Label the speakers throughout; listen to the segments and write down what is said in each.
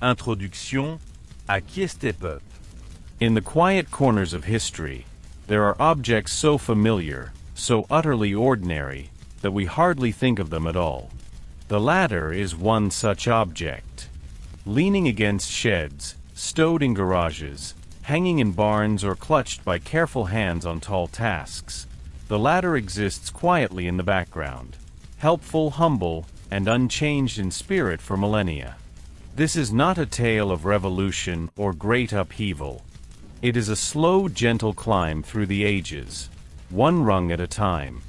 Speaker 1: Introduction à Qui est ce peuple?
Speaker 2: In the quiet corners of history, there are objects so familiar, so utterly ordinary, that we hardly think of them at all. The ladder is one such object. Leaning against sheds, stowed in garages, hanging in barns or clutched by careful hands on tall tasks, the ladder exists quietly in the background, helpful, humble, and unchanged in spirit for millennia. This is not a tale of revolution or great upheaval. It is a slow, gentle climb through the ages, one rung at a time.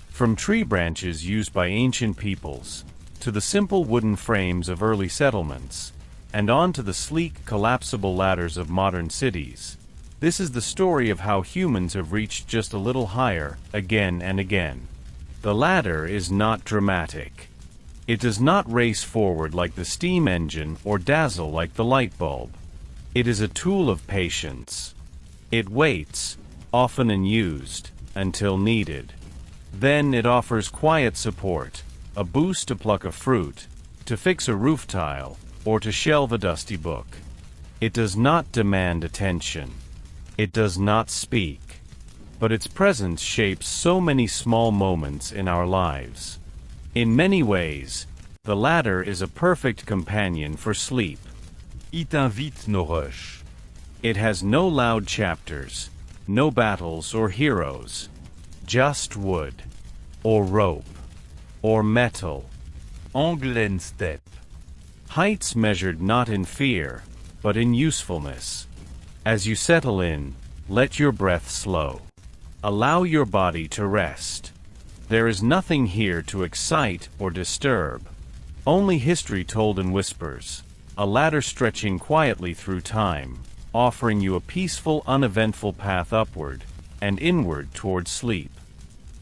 Speaker 2: From tree branches used by ancient peoples, to the simple wooden frames of early settlements, and on to the sleek, collapsible ladders of modern cities, this is the story of how humans have reached just a little higher, again and again. The ladder is not dramatic. It does not race forward like the steam engine or dazzle like the light bulb. It is a tool of patience. It waits, often unused, until needed. Then it offers quiet support, a boost to pluck a fruit, to fix a roof tile, or to shelve a dusty book. It does not demand attention. It does not speak. But its presence shapes so many small moments in our lives. In many ways, the ladder is a perfect companion for sleep.
Speaker 1: It invite nos rushs.
Speaker 2: It has no loud chapters, no battles or heroes, just wood, or rope, or metal.
Speaker 1: Angle and step.
Speaker 2: Heights measured not in fear, but in usefulness. As you settle in, let your breath slow. Allow your body to rest. There is nothing here to excite or disturb. Only history told in whispers, a ladder stretching quietly through time, offering you a peaceful, uneventful path upward and inward toward sleep.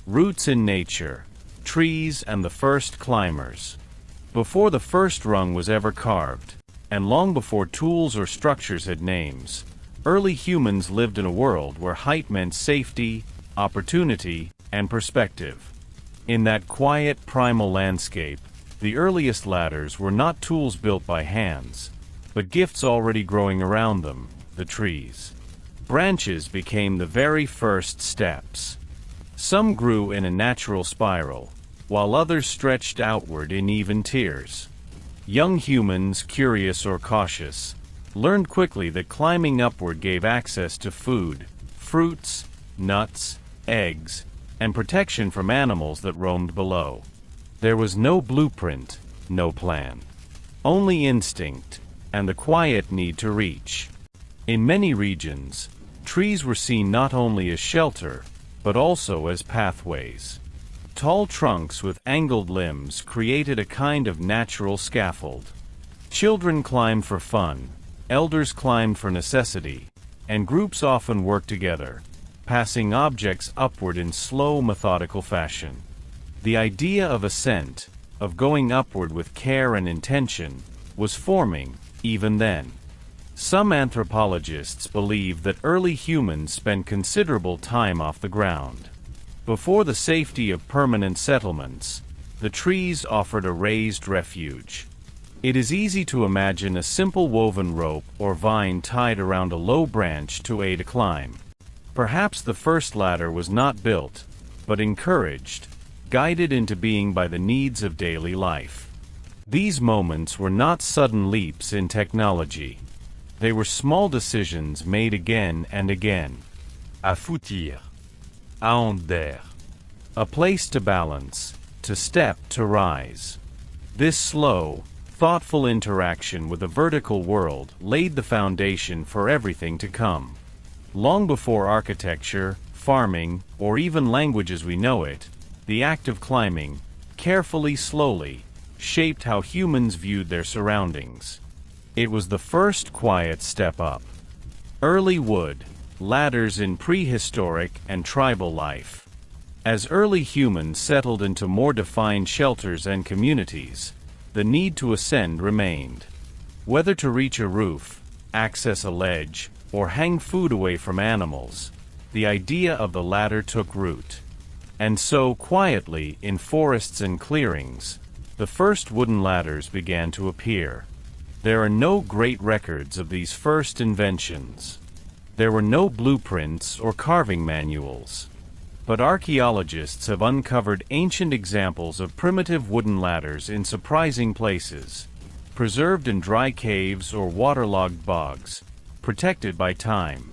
Speaker 2: Roots in nature, trees and the first climbers. Before the first rung was ever carved, and long before tools or structures had names, early humans lived in a world where height meant safety, opportunity, and perspective. In that quiet, primal landscape, the earliest ladders were not tools built by hands, but gifts already growing around them, the trees. Branches became the very first steps. Some grew in a natural spiral, while others stretched outward in even tiers. Young humans, curious or cautious, learned quickly that climbing upward gave access to food, fruits, nuts, eggs, and protection from animals that roamed below. There was no blueprint, no plan. Only instinct, and the quiet need to reach. In many regions, trees were seen not only as shelter, but also as pathways. Tall trunks with angled limbs created a kind of natural scaffold. Children climbed for fun, elders climbed for necessity, and groups often worked together, passing objects upward in slow, methodical fashion. The idea of ascent, of going upward with care and intention, was forming, even then. Some anthropologists believe that early humans spent considerable time off the ground. Before the safety of permanent settlements, the trees offered a raised refuge. It is easy to imagine a simple woven rope or vine tied around a low branch to aid a climb. Perhaps the first ladder was not built, but encouraged, guided into being by the needs of daily life. These moments were not sudden leaps in technology. They were small decisions made again and again.
Speaker 1: À foutir. À onder.
Speaker 2: A place to balance, to step, to rise. This slow, thoughtful interaction with the vertical world laid the foundation for everything to come. Long before architecture, farming, or even language as we know it, the act of climbing, carefully, slowly, shaped how humans viewed their surroundings. It was the first quiet step up. Early wood, ladders in prehistoric and tribal life. As early humans settled into more defined shelters and communities, the need to ascend remained. Whether to reach a roof, access a ledge, or hang food away from animals, the idea of the ladder took root. And so, quietly, in forests and clearings, the first wooden ladders began to appear. There are no great records of these first inventions. There were no blueprints or carving manuals. But archaeologists have uncovered ancient examples of primitive wooden ladders in surprising places, preserved in dry caves or waterlogged bogs, protected by time.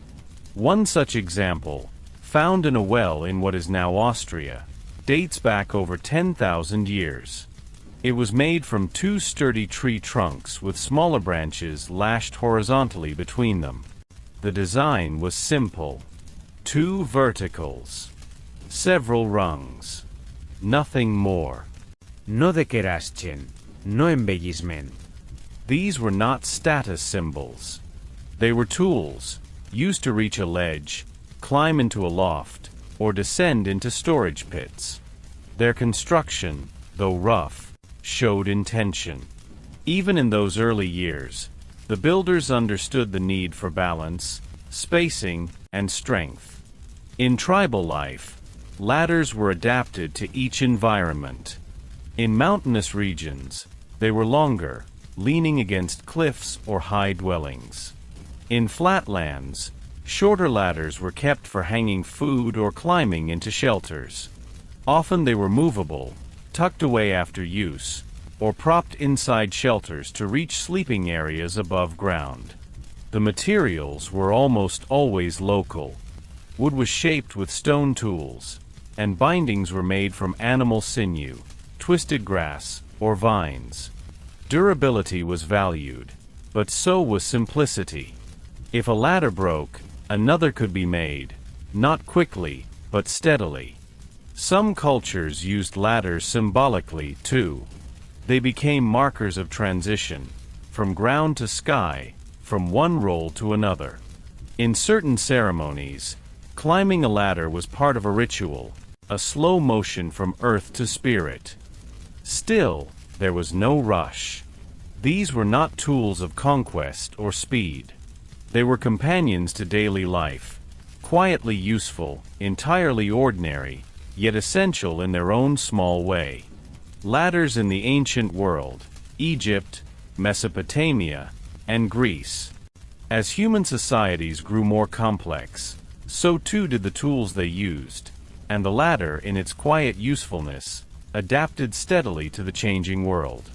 Speaker 2: One such example, found in a well in what is now Austria, dates back over 10,000 years. It was made from two sturdy tree trunks with smaller branches lashed horizontally between them. The design was simple. Two verticals. Several rungs. Nothing more.
Speaker 3: No decoration, no embellishment.
Speaker 2: These were not status symbols. They were tools, used to reach a ledge, climb into a loft, or descend into storage pits. Their construction, though rough, showed intention. Even in those early years, the builders understood the need for balance, spacing, and strength. In tribal life, ladders were adapted to each environment. In mountainous regions, they were longer, leaning against cliffs or high dwellings. In flatlands, shorter ladders were kept for hanging food or climbing into shelters. Often they were movable, tucked away after use, or propped inside shelters to reach sleeping areas above ground. The materials were almost always local. Wood was shaped with stone tools, and bindings were made from animal sinew, twisted grass, or vines. Durability was valued, but so was simplicity. If a ladder broke, another could be made, not quickly, but steadily. Some cultures used ladders symbolically, too. They became markers of transition, from ground to sky, from one role to another. In certain ceremonies, climbing a ladder was part of a ritual, a slow motion from earth to spirit. Still, there was no rush. These were not tools of conquest or speed. They were companions to daily life, quietly useful, entirely ordinary, yet essential in their own small way. Ladders in the ancient world, Egypt, Mesopotamia, and Greece. As human societies grew more complex, so too did the tools they used, and the ladder, in its quiet usefulness, adapted steadily to the changing world.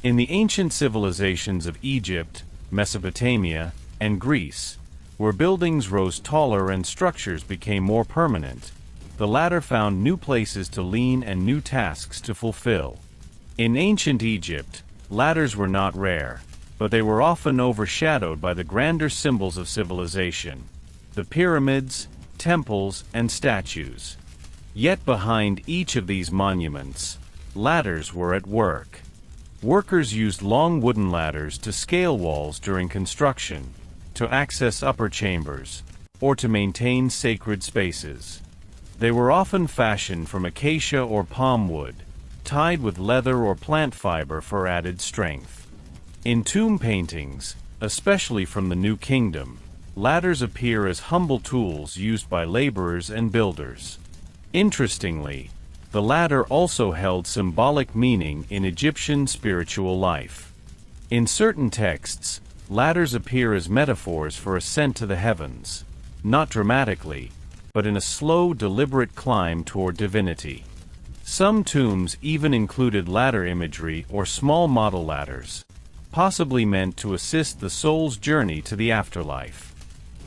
Speaker 2: In the ancient civilizations of Egypt, Mesopotamia, and Greece, where buildings rose taller and structures became more permanent, the ladder found new places to lean and new tasks to fulfill. In ancient Egypt, ladders were not rare, but they were often overshadowed by the grander symbols of civilization, the pyramids, temples, and statues. Yet behind each of these monuments, ladders were at work. Workers used long wooden ladders to scale walls during construction, to access upper chambers, or to maintain sacred spaces. They were often fashioned from acacia or palm wood, tied with leather or plant fiber for added strength. In tomb paintings, especially from the New Kingdom, ladders appear as humble tools used by laborers and builders. Interestingly, the ladder also held symbolic meaning in Egyptian spiritual life. In certain texts, ladders appear as metaphors for ascent to the heavens, not dramatically, but in a slow, deliberate climb toward divinity. Some tombs even included ladder imagery or small model ladders, possibly meant to assist the soul's journey to the afterlife.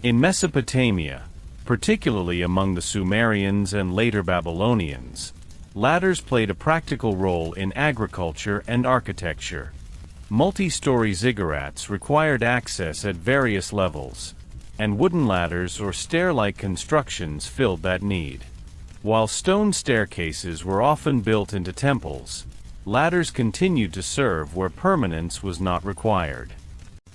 Speaker 2: In Mesopotamia, particularly among the Sumerians and later Babylonians, ladders played a practical role in agriculture and architecture. Multi-story ziggurats required access at various levels, and wooden ladders or stair-like constructions filled that need. While stone staircases were often built into temples, ladders continued to serve where permanence was not required.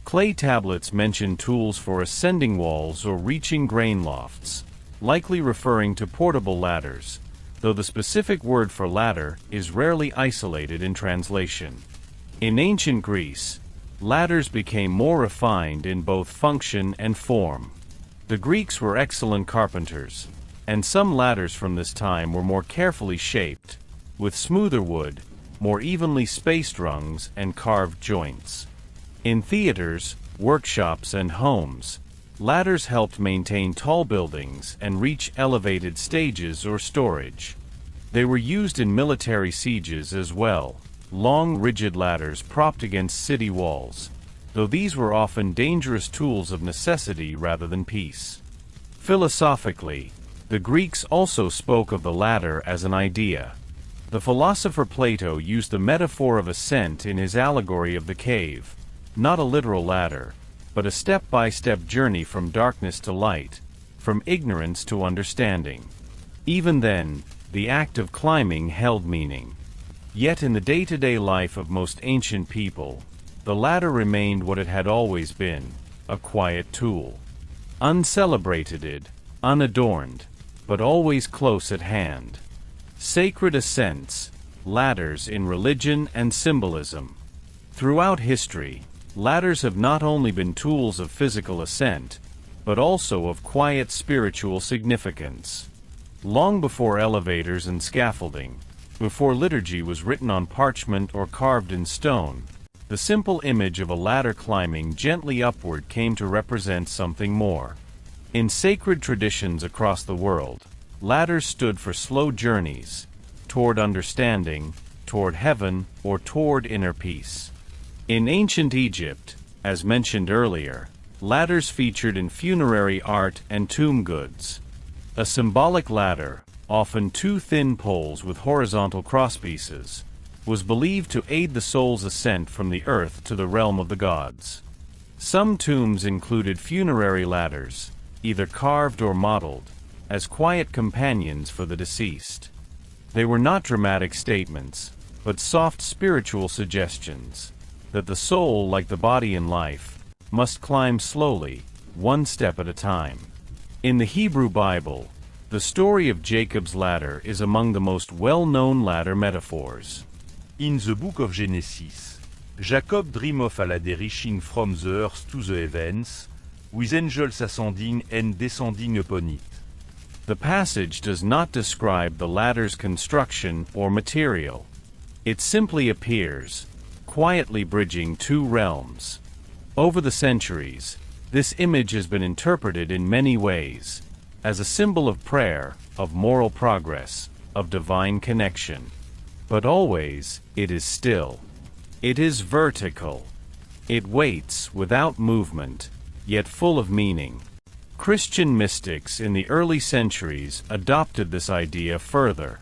Speaker 2: Clay tablets mention tools for ascending walls or reaching grain lofts, likely referring to portable ladders, though the specific word for ladder is rarely isolated in translation. In ancient Greece, ladders became more refined in both function and form. The Greeks were excellent carpenters, and some ladders from this time were more carefully shaped, with smoother wood, more evenly spaced rungs, and carved joints. In theaters, workshops, and homes, ladders helped maintain tall buildings and reach elevated stages or storage. They were used in military sieges as well, long rigid ladders propped against city walls, though these were often dangerous tools of necessity rather than peace. Philosophically, the Greeks also spoke of the ladder as an idea. The philosopher Plato used the metaphor of ascent in his allegory of the cave, not a literal ladder, but a step-by-step journey from darkness to light, from ignorance to understanding. Even then, the act of climbing held meaning. Yet in the day-to-day life of most ancient people, the ladder remained what it had always been, a quiet tool. Uncelebrated, unadorned, but always close at hand. Sacred ascents, ladders in religion and symbolism. Throughout history, ladders have not only been tools of physical ascent, but also of quiet spiritual significance. Long before elevators and scaffolding, before liturgy was written on parchment or carved in stone, the simple image of a ladder climbing gently upward came to represent something more. In sacred traditions across the world, ladders stood for slow journeys, toward understanding, toward heaven, or toward inner peace. In ancient Egypt, as mentioned earlier, ladders featured in funerary art and tomb goods. A symbolic ladder, often two thin poles with horizontal crosspieces, was believed to aid the soul's ascent from the earth to the realm of the gods. Some tombs included funerary ladders, either carved or modeled, as quiet companions for the deceased. They were not dramatic statements, but soft spiritual suggestions, that the soul, like the body in life, must climb slowly, one step at a time. In the Hebrew Bible, the story of Jacob's ladder is among the most well-known ladder metaphors.
Speaker 1: In the book of Genesis, Jacob dream of a ladder reaching from the earth to the heavens, with angels ascending and descending upon it.
Speaker 2: The passage does not describe the ladder's construction or material. It simply appears, quietly bridging two realms. Over the centuries, this image has been interpreted in many ways, as a symbol of prayer, of moral progress, of divine connection. But always, it is still. It is vertical. It waits without movement, yet full of meaning. Christian mystics in the early centuries adopted this idea further.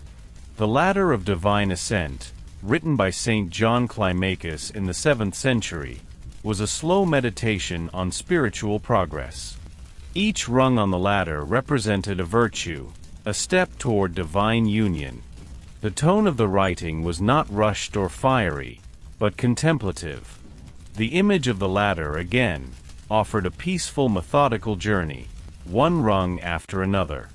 Speaker 2: The Ladder of Divine Ascent, written by St. John Climacus in the 7th century, was a slow meditation on spiritual progress. Each rung on the ladder represented a virtue, a step toward divine union. The tone of the writing was not rushed or fiery, but contemplative. The image of the ladder, again, offered a peaceful, methodical journey, one rung after another.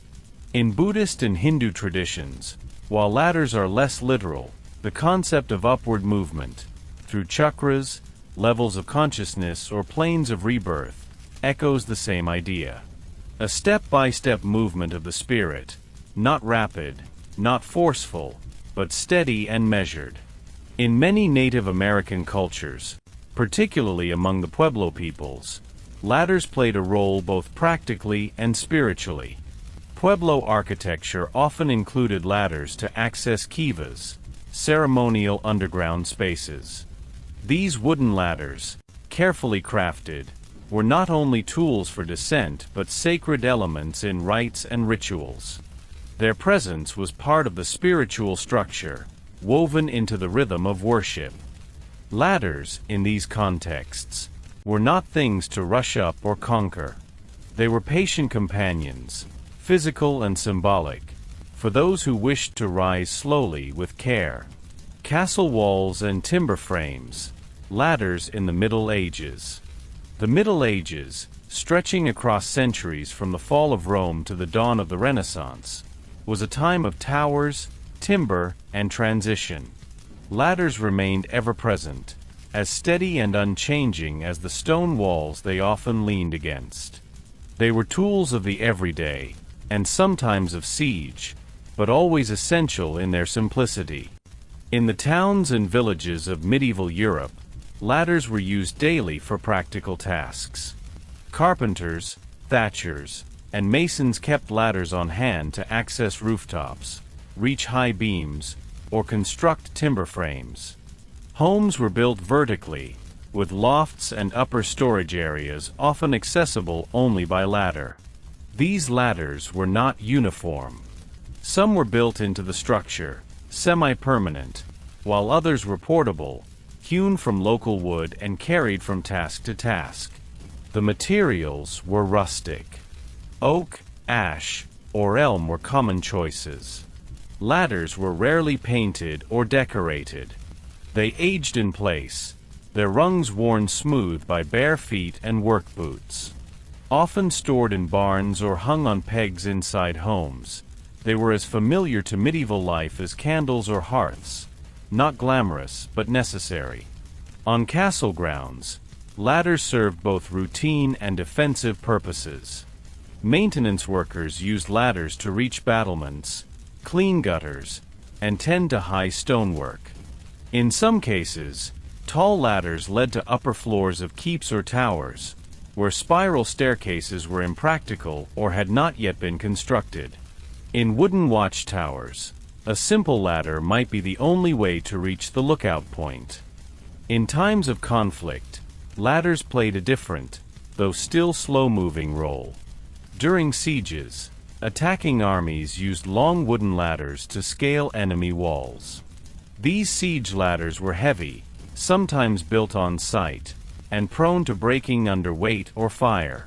Speaker 2: In Buddhist and Hindu traditions, while ladders are less literal, the concept of upward movement, through chakras, levels of consciousness, or planes of rebirth, echoes the same idea. A step-by-step movement of the spirit, not rapid, not forceful, but steady and measured. In many Native American cultures, particularly among the Pueblo peoples, ladders played a role both practically and spiritually. Pueblo architecture often included ladders to access kivas, ceremonial underground spaces. These wooden ladders, carefully crafted, were not only tools for descent but sacred elements in rites and rituals. Their presence was part of the spiritual structure, woven into the rhythm of worship. Ladders, in these contexts, were not things to rush up or conquer. They were patient companions, physical and symbolic, for those who wished to rise slowly with care. Castle walls and timber frames, ladders in the Middle Ages. The Middle Ages, stretching across centuries from the fall of Rome to the dawn of the Renaissance, was a time of towers, timber, and transition. Ladders remained ever-present, as steady and unchanging as the stone walls they often leaned against. They were tools of the everyday, and sometimes of siege, but always essential in their simplicity. In the towns and villages of medieval Europe, ladders were used daily for practical tasks. Carpenters, thatchers, and masons kept ladders on hand to access rooftops, reach high beams, or construct timber frames. Homes were built vertically, with lofts and upper storage areas often accessible only by ladder. These ladders were not uniform. Some were built into the structure, semi-permanent, while others were portable, hewn from local wood and carried from task to task. The materials were rustic. Oak, ash, or elm were common choices. Ladders were rarely painted or decorated. They aged in place, their rungs worn smooth by bare feet and work boots. Often stored in barns or hung on pegs inside homes, they were as familiar to medieval life as candles or hearths, not glamorous but necessary. On castle grounds, ladders served both routine and defensive purposes. Maintenance workers used ladders to reach battlements, clean gutters, and tend to high stonework. In some cases, tall ladders led to upper floors of keeps or towers, where spiral staircases were impractical or had not yet been constructed. In wooden watchtowers, a simple ladder might be the only way to reach the lookout point. In times of conflict, ladders played a different, though still slow-moving role. During sieges, attacking armies used long wooden ladders to scale enemy walls. These siege ladders were heavy, sometimes built on site, and prone to breaking under weight or fire.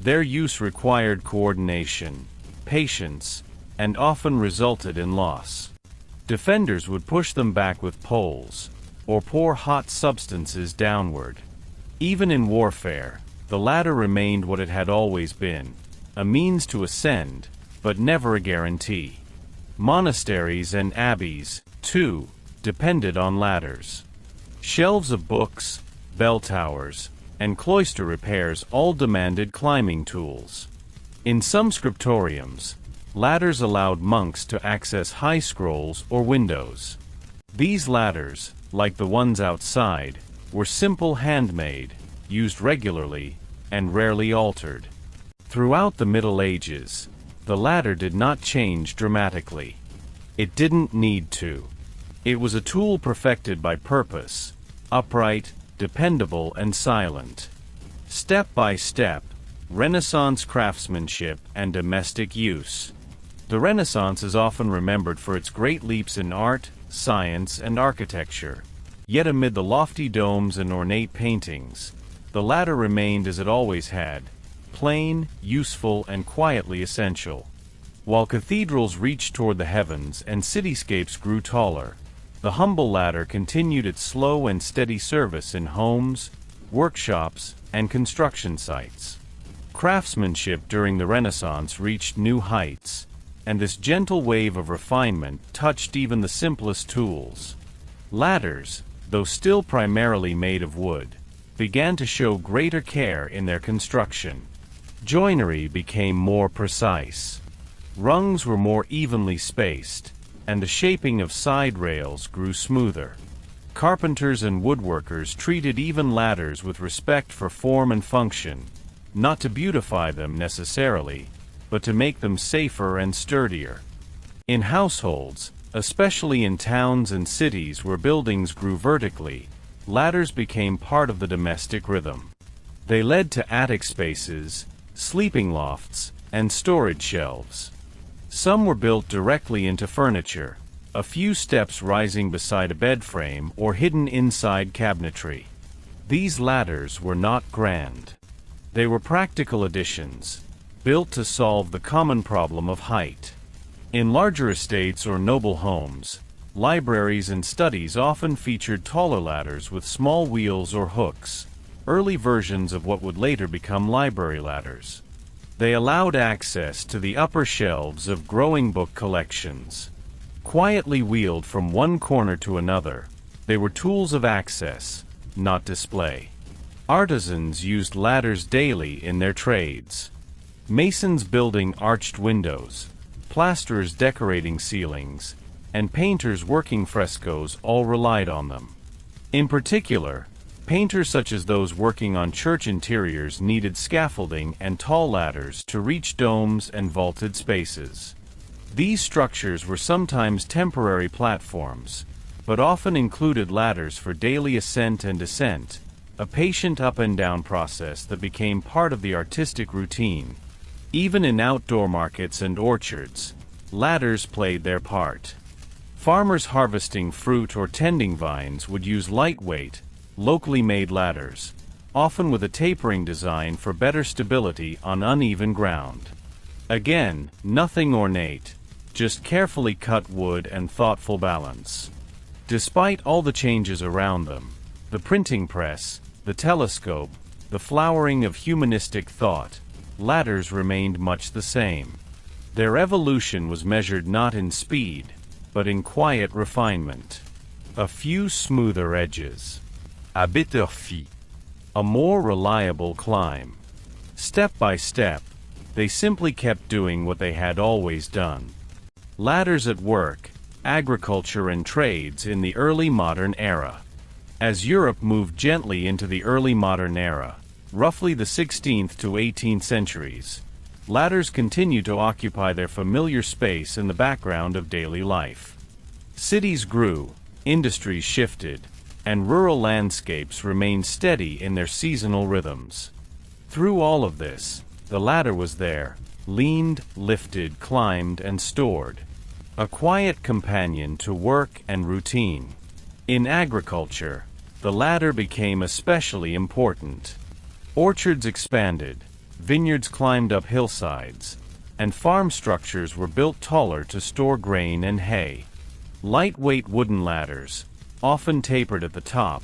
Speaker 2: Their use required coordination, patience, and often resulted in loss. Defenders would push them back with poles, or pour hot substances downward. Even in warfare, the ladder remained what it had always been, a means to ascend, but never a guarantee. Monasteries and abbeys, too, depended on ladders. Shelves of books, bell towers, and cloister repairs all demanded climbing tools. In some scriptoriums, ladders allowed monks to access high scrolls or windows. These ladders, like the ones outside, were simple handmade, used regularly, and rarely altered. Throughout the Middle Ages, the ladder did not change dramatically. It didn't need to. It was a tool perfected by purpose, upright, dependable, and silent. Step by step, Renaissance craftsmanship and domestic use. The Renaissance is often remembered for its great leaps in art, science, and architecture. Yet amid the lofty domes and ornate paintings, the ladder remained as it always had, plain, useful, and quietly essential. While cathedrals reached toward the heavens and cityscapes grew taller, the humble ladder continued its slow and steady service in homes, workshops, and construction sites. Craftsmanship during the Renaissance reached new heights, and this gentle wave of refinement touched even the simplest tools. Ladders, though still primarily made of wood, began to show greater care in their construction. Joinery became more precise. Rungs were more evenly spaced, and the shaping of side rails grew smoother. Carpenters and woodworkers treated even ladders with respect for form and function, not to beautify them necessarily, but to make them safer and sturdier. In households, especially in towns and cities where buildings grew vertically, ladders became part of the domestic rhythm. They led to attic spaces, sleeping lofts, and storage shelves. Some were built directly into furniture, a few steps rising beside a bed frame or hidden inside cabinetry. These ladders were not grand. They were practical additions, built to solve the common problem of height. In larger estates or noble homes, libraries and studies often featured taller ladders with small wheels or hooks, early versions of what would later become library ladders. They allowed access to the upper shelves of growing book collections. Quietly wheeled from one corner to another, they were tools of access, not display. Artisans used ladders daily in their trades. Masons building arched windows, plasterers decorating ceilings, and painters working frescoes all relied on them. In particular, Painters such as those working on church interiors needed scaffolding and tall ladders to reach domes and vaulted spaces. These structures were sometimes temporary platforms, but often included ladders for daily ascent and descent, a patient up and down process that became part of the artistic routine. Even in outdoor markets and orchards, ladders played their part. Farmers harvesting fruit or tending vines would use lightweight, locally made ladders, often with a tapering design for better stability on uneven ground. Again, nothing ornate, just carefully cut wood and thoughtful balance. Despite all the changes around them, the printing press, the telescope, the flowering of humanistic thought, ladders remained much the same. Their evolution was measured not in speed, but in quiet refinement. A few smoother edges.
Speaker 1: A better fee.
Speaker 2: A more reliable climb. Step by step, they simply kept doing what they had always done. Ladders at work, agriculture and trades in the early modern era. As Europe moved gently into the early modern era, roughly the 16th to 18th centuries, ladders continued to occupy their familiar space in the background of daily life. Cities grew, industries shifted, and rural landscapes remained steady in their seasonal rhythms. Through all of this, the ladder was there, leaned, lifted, climbed, and stored. A quiet companion to work and routine. In agriculture, the ladder became especially important. Orchards expanded, vineyards climbed up hillsides, and farm structures were built taller to store grain and hay. Lightweight wooden ladders, often tapered at the top,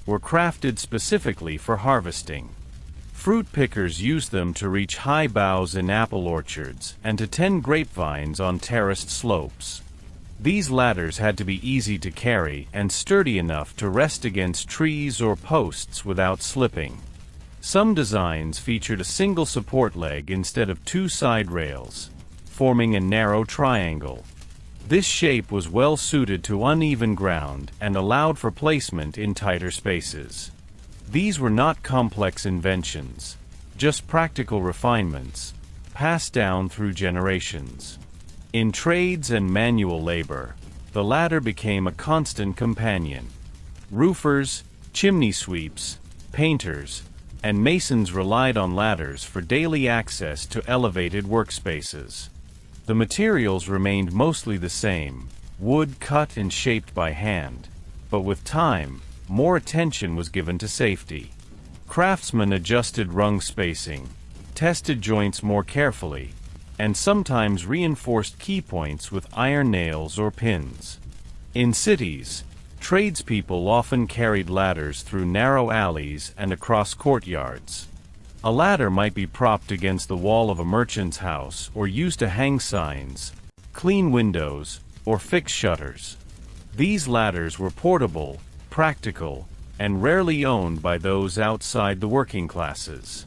Speaker 2: were crafted specifically for harvesting. Fruit pickers used them to reach high boughs in apple orchards and to tend grapevines on terraced slopes. These ladders had to be easy to carry and sturdy enough to rest against trees or posts without slipping. Some designs featured a single support leg instead of two side rails, forming a narrow triangle. This shape was well suited to uneven ground and allowed for placement in tighter spaces. These were not complex inventions, just practical refinements, passed down through generations. In trades and manual labor, the ladder became a constant companion. Roofers, chimney sweeps, painters, and masons relied on ladders for daily access to elevated workspaces. The materials remained mostly the same, wood cut and shaped by hand, but with time, more attention was given to safety. Craftsmen adjusted rung spacing, tested joints more carefully, and sometimes reinforced key points with iron nails or pins. In cities, tradespeople often carried ladders through narrow alleys and across courtyards. A ladder might be propped against the wall of a merchant's house or used to hang signs, clean windows, or fix shutters. These ladders were portable, practical, and rarely owned by those outside the working classes.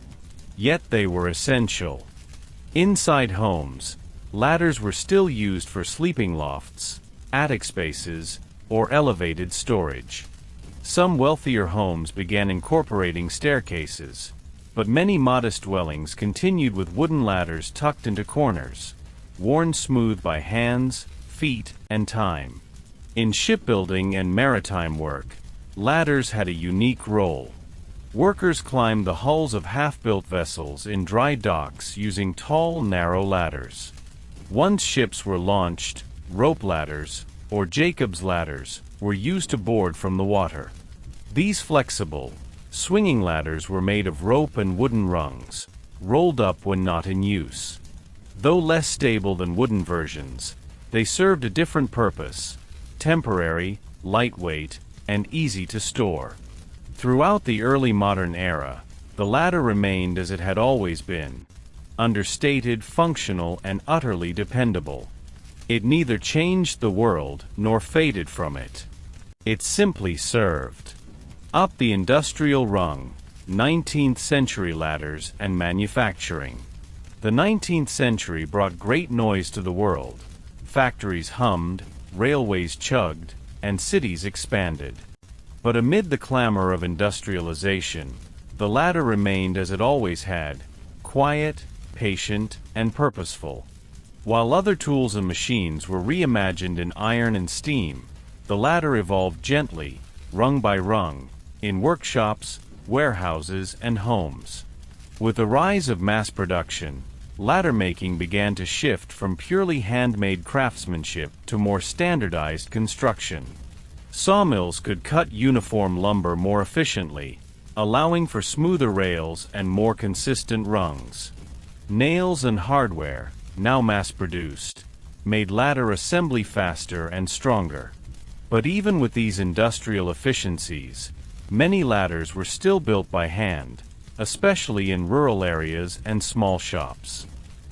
Speaker 2: Yet they were essential. Inside homes, ladders were still used for sleeping lofts, attic spaces, or elevated storage. Some wealthier homes began incorporating staircases, but many modest dwellings continued with wooden ladders tucked into corners, worn smooth by hands, feet, and time. In shipbuilding and maritime work, ladders had a unique role. Workers climbed the hulls of half-built vessels in dry docks using tall, narrow ladders. Once ships were launched, rope ladders, or Jacob's ladders, were used to board from the water. These flexible, swinging ladders were made of rope and wooden rungs, rolled up when not in use. Though less stable than wooden versions, they served a different purpose: temporary, lightweight, and easy to store. Throughout the early modern era, the ladder remained as it had always been: understated, functional, and utterly dependable. It neither changed the world nor faded from it. It simply served. Up the industrial rung, 19th century ladders and manufacturing. The 19th century brought great noise to the world. Factories hummed, railways chugged, and cities expanded. But amid the clamor of industrialization, the ladder remained as it always had, quiet, patient, and purposeful. While other tools and machines were reimagined in iron and steam, the ladder evolved gently, rung by rung, in workshops, warehouses, and homes. With the rise of mass production, ladder making began to shift from purely handmade craftsmanship to more standardized construction. Sawmills could cut uniform lumber more efficiently, allowing for smoother rails and more consistent rungs. Nails and hardware, now mass-produced, made ladder assembly faster and stronger. But even with these industrial efficiencies, many ladders were still built by hand, especially in rural areas and small shops.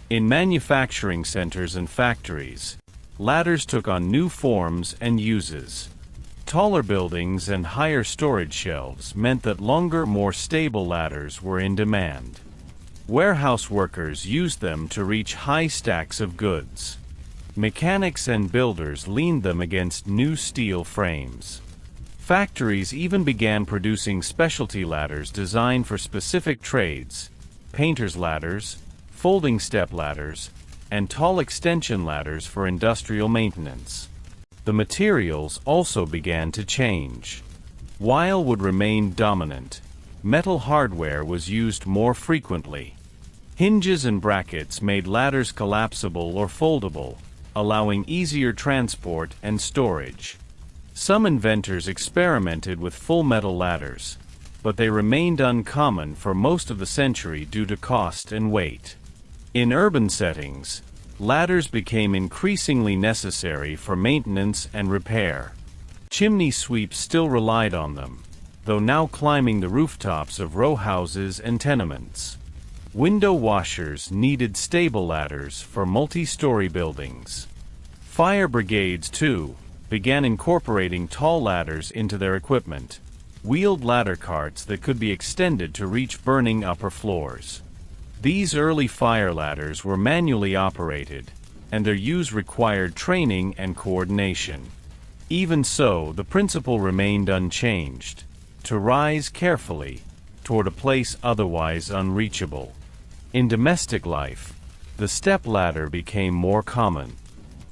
Speaker 2: In manufacturing centers and factories, ladders took on new forms and uses. Taller buildings and higher storage shelves meant that longer, more stable ladders were in demand. Warehouse workers used them to reach high stacks of goods. Mechanics and builders leaned them against new steel frames. Factories even began producing specialty ladders designed for specific trades: painters' ladders, folding step ladders, and tall extension ladders for industrial maintenance. The materials also began to change. While wood remained dominant, metal hardware was used more frequently. Hinges and brackets made ladders collapsible or foldable, allowing easier transport and storage. Some inventors experimented with full metal ladders, but they remained uncommon for most of the century due to cost and weight. In urban settings, ladders became increasingly necessary for maintenance and repair. Chimney sweeps still relied on them, though now climbing the rooftops of row houses and tenements. Window washers needed stable ladders for multi-story buildings. Fire brigades, too, began incorporating tall ladders into their equipment, wheeled ladder carts that could be extended to reach burning upper floors. These early fire ladders were manually operated, and their use required training and coordination. Even so, the principle remained unchanged: to rise carefully toward a place otherwise unreachable. In domestic life, the step ladder became more common.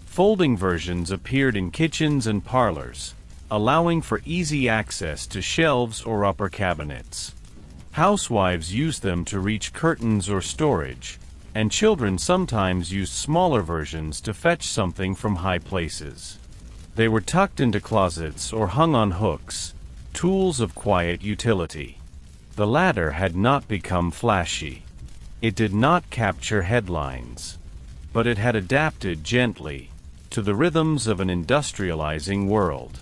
Speaker 2: Folding versions appeared in kitchens and parlors, allowing for easy access to shelves or upper cabinets. Housewives used them to reach curtains or storage, and children sometimes used smaller versions to fetch something from high places. They were tucked into closets or hung on hooks, tools of quiet utility. The ladder had not become flashy. It did not capture headlines, but it had adapted gently to the rhythms of an industrializing world.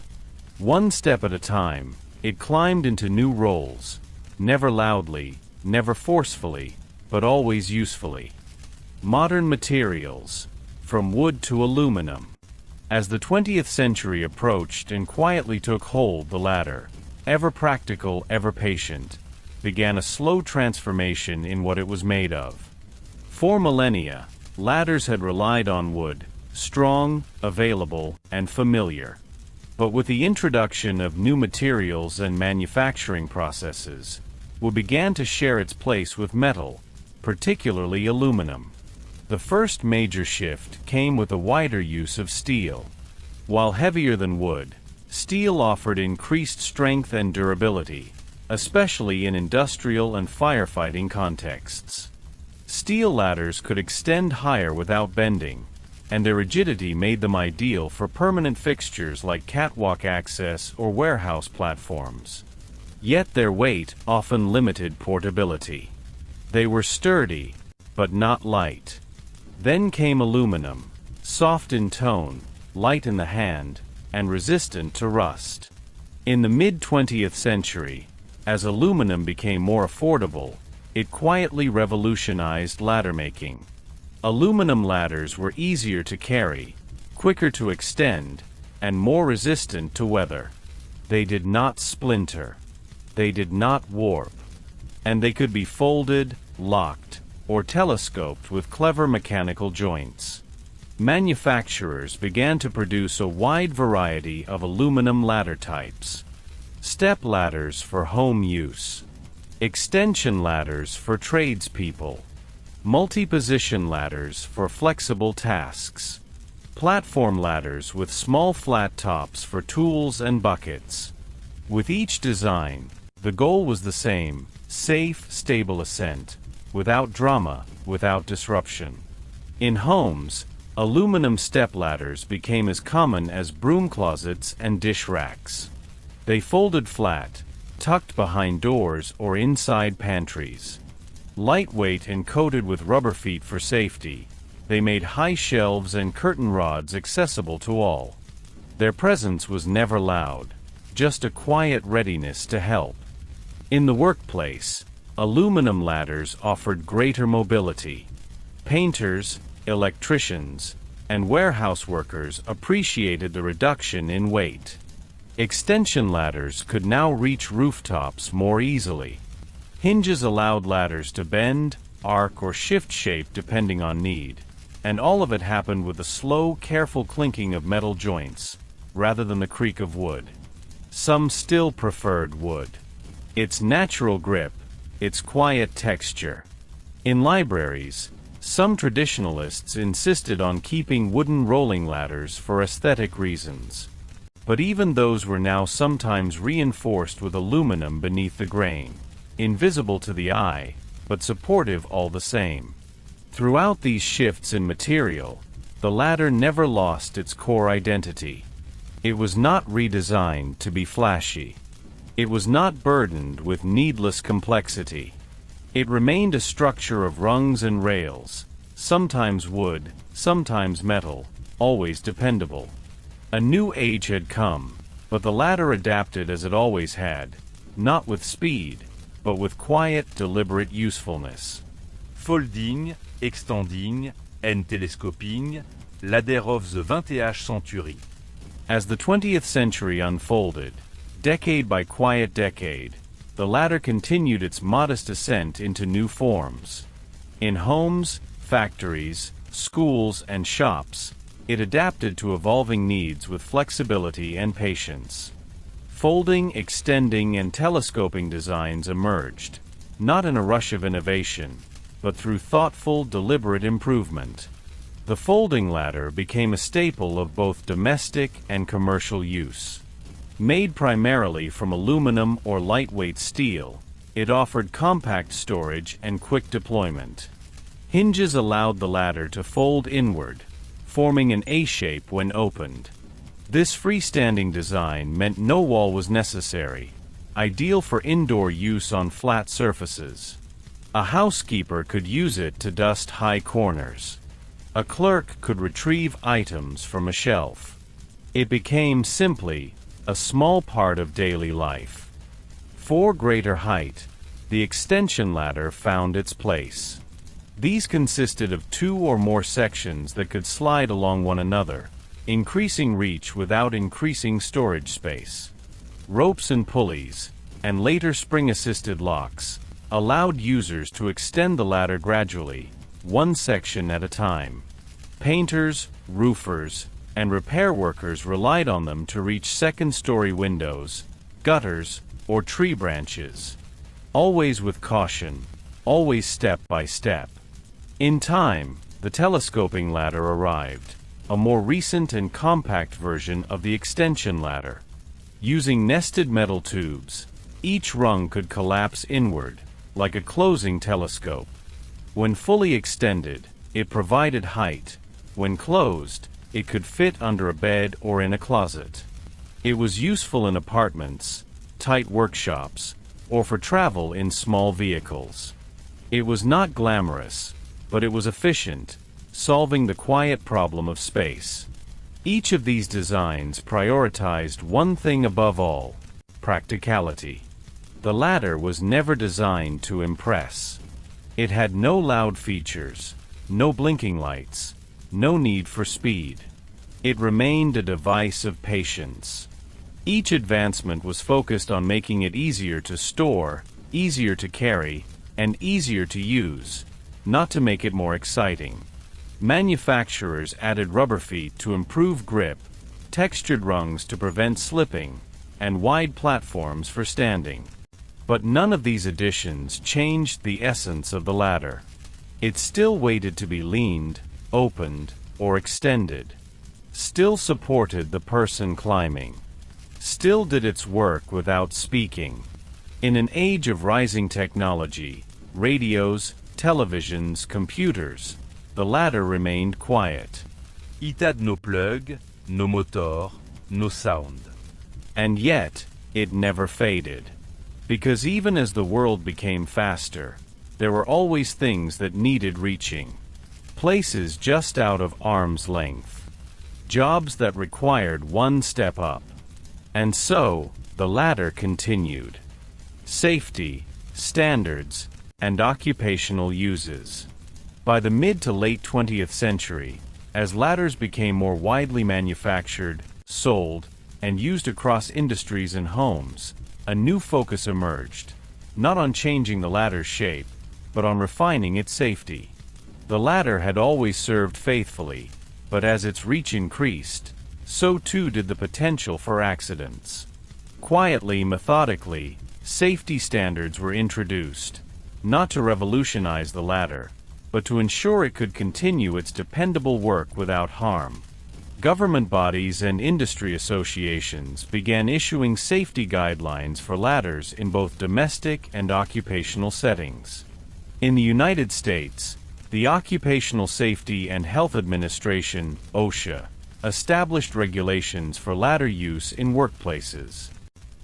Speaker 2: One step at a time, it climbed into new roles, never loudly, never forcefully, but always usefully. Modern materials, from wood to aluminum. As the 20th century approached and quietly took hold, the ladder, ever practical, ever patient, began a slow transformation in what it was made of. For millennia, ladders had relied on wood, strong, available, and familiar. But with the introduction of new materials and manufacturing processes, wood began to share its place with metal, particularly aluminum. The first major shift came with a wider use of steel. While heavier than wood, steel offered increased strength and durability, especially in industrial and firefighting contexts. Steel ladders could extend higher without bending, and their rigidity made them ideal for permanent fixtures like catwalk access or warehouse platforms. Yet their weight often limited portability. They were sturdy, but not light. Then came aluminum, soft in tone, light in the hand, and resistant to rust. In the mid-20th century, as aluminum became more affordable, it quietly revolutionized ladder making. Aluminum ladders were easier to carry, quicker to extend, and more resistant to weather. They did not splinter. They did not warp. And they could be folded, locked, or telescoped with clever mechanical joints. Manufacturers began to produce a wide variety of aluminum ladder types. Step ladders for home use. Extension ladders for tradespeople. Multi-position ladders for flexible tasks. Platform ladders with small flat tops for tools and buckets. With each design, the goal was the same: safe, stable ascent, without drama, without disruption. In homes, aluminum step ladders became as common as broom closets and dish racks. They folded flat, tucked behind doors or inside pantries. Lightweight and coated with rubber feet for safety, they made high shelves and curtain rods accessible to all. Their presence was never loud, just a quiet readiness to help. In the workplace, aluminum ladders offered greater mobility. Painters, electricians, and warehouse workers appreciated the reduction in weight. Extension ladders could now reach rooftops more easily. Hinges allowed ladders to bend, arc, or shift shape depending on need, and all of it happened with the slow, careful clinking of metal joints, rather than the creak of wood. Some still preferred wood. Its natural grip, its quiet texture. In libraries, some traditionalists insisted on keeping wooden rolling ladders for aesthetic reasons. But even those were now sometimes reinforced with aluminum beneath the grain, invisible to the eye, but supportive all the same. Throughout these shifts in material, the ladder never lost its core identity. It was not redesigned to be flashy. It was not burdened with needless complexity. It remained a structure of rungs and rails, sometimes wood, sometimes metal, always dependable. A new age had come, but the ladder adapted as it always had, not with speed, but with quiet, deliberate usefulness.
Speaker 1: Folding, extending, and telescoping, ladder of the 20th century.
Speaker 2: As the 20th century unfolded, decade by quiet decade, the ladder continued its modest ascent into new forms. In homes, factories, schools, and shops, it adapted to evolving needs with flexibility and patience. Folding, extending, and telescoping designs emerged, not in a rush of innovation, but through thoughtful, deliberate improvement. The folding ladder became a staple of both domestic and commercial use. Made primarily from aluminum or lightweight steel, it offered compact storage and quick deployment. Hinges allowed the ladder to fold inward, forming an A shape when opened. This freestanding design meant no wall was necessary, ideal for indoor use on flat surfaces. A housekeeper could use it to dust high corners. A clerk could retrieve items from a shelf. It became simply a small part of daily life. For greater height, the extension ladder found its place. These consisted of 2 or more sections that could slide along one another, increasing reach without increasing storage space. Ropes and pulleys, and later spring-assisted locks, allowed users to extend the ladder gradually, one section at a time. Painters, roofers, and repair workers relied on them to reach second-story windows, gutters, or tree branches. Always with caution, always step by step. In time, the telescoping ladder arrived, a more recent and compact version of the extension ladder. Using nested metal tubes, each rung could collapse inward, like a closing telescope. When fully extended, it provided height. When closed, it could fit under a bed or in a closet. It was useful in apartments, tight workshops, or for travel in small vehicles. It was not glamorous, but it was efficient, solving the quiet problem of space. Each of these designs prioritized one thing above all: practicality. The ladder was never designed to impress. It had no loud features, no blinking lights, no need for speed. It remained a device of patience. Each advancement was focused on making it easier to store, easier to carry, and easier to use, not to make it more exciting. Manufacturers added rubber feet to improve grip, textured rungs to prevent slipping, and wide platforms for standing. But none of these additions changed the essence of the ladder. It still waited to be leaned, opened, or extended. Still supported the person climbing. Still did its work without speaking. In an age of rising technology, radios, televisions, computers, the ladder remained quiet.
Speaker 1: It had no plug, no motor, no sound.
Speaker 2: And yet, it never faded. Because even as the world became faster, there were always things that needed reaching. Places just out of arm's length. Jobs that required one step up. And so, the ladder continued. Safety, standards, and occupational uses. By the mid to late 20th century, as ladders became more widely manufactured, sold, and used across industries and homes, a new focus emerged, not on changing the ladder's shape, but on refining its safety. The ladder had always served faithfully, but as its reach increased, so too did the potential for accidents. Quietly, methodically, safety standards were introduced, not to revolutionize the ladder, but to ensure it could continue its dependable work without harm. Government bodies and industry associations began issuing safety guidelines for ladders in both domestic and occupational settings. In the United States, the Occupational Safety and Health Administration, OSHA, established regulations for ladder use in workplaces.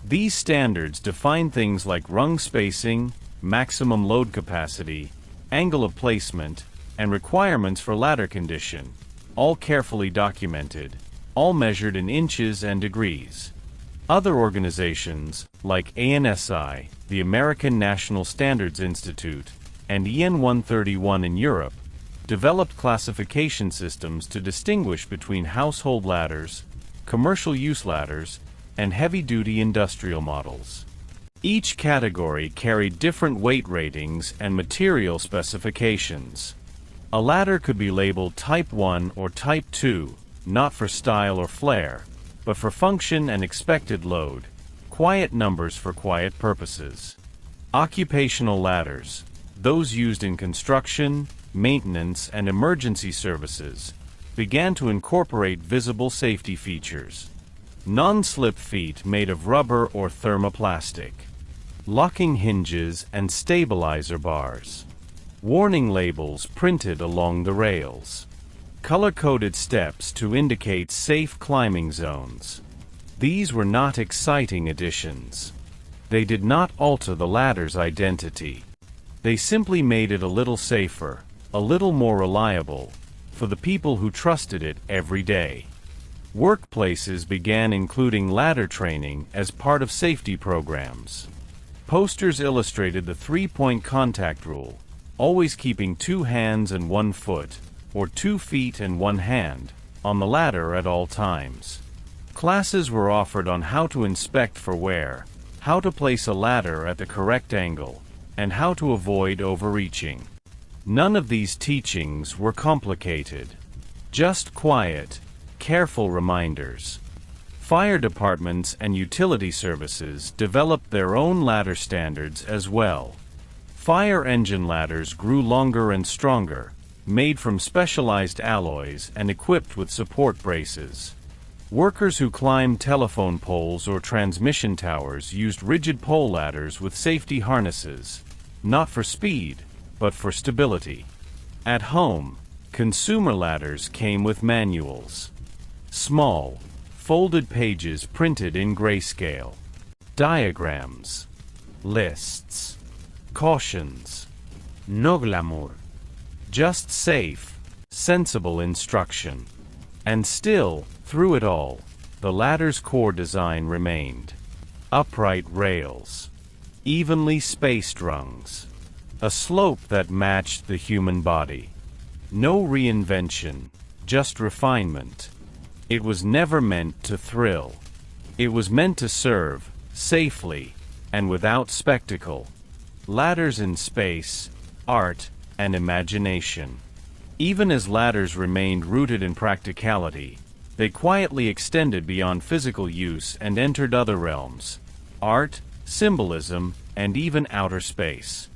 Speaker 2: These standards define things like rung spacing, maximum load capacity, angle of placement, and requirements for ladder condition, all carefully documented, all measured in inches and degrees. Other organizations, like ANSI, the American National Standards Institute, and EN 131 in Europe, developed classification systems to distinguish between household ladders, commercial use ladders, and heavy-duty industrial models. Each category carried different weight ratings and material specifications. A ladder could be labeled Type 1 or Type 2, not for style or flair, but for function and expected load, quiet numbers for quiet purposes. Occupational ladders, those used in construction, maintenance, and emergency services, began to incorporate visible safety features. Non-slip feet made of rubber or thermoplastic. Locking hinges and stabilizer bars. Warning labels printed along the rails. Color-coded steps to indicate safe climbing zones. These were not exciting additions. They did not alter the ladder's identity. They simply made it a little safer, a little more reliable, for the people who trusted it every day. Workplaces began including ladder training as part of safety programs. Posters illustrated the three-point contact rule, always keeping 2 hands and 1 foot, or 2 feet and 1 hand, on the ladder at all times. Classes were offered on how to inspect for wear, how to place a ladder at the correct angle, and how to avoid overreaching. None of these teachings were complicated. Just quiet, careful reminders. Fire departments and utility services developed their own ladder standards as well. Fire engine ladders grew longer and stronger, made from specialized alloys and equipped with support braces. Workers who climbed telephone poles or transmission towers used rigid pole ladders with safety harnesses, not for speed, but for stability. At home, consumer ladders came with manuals. Small, folded pages printed in grayscale. Diagrams. Lists. Cautions.
Speaker 3: No glamour.
Speaker 2: Just safe, sensible instruction. And still, through it all, the ladder's core design remained. Upright rails. Evenly spaced rungs. A slope that matched the human body. No reinvention, just refinement. It was never meant to thrill. It was meant to serve, safely, and without spectacle. Ladders in space, art, and imagination. Even as ladders remained rooted in practicality, They quietly extended beyond physical use and entered other realms: art, symbolism, and even outer space.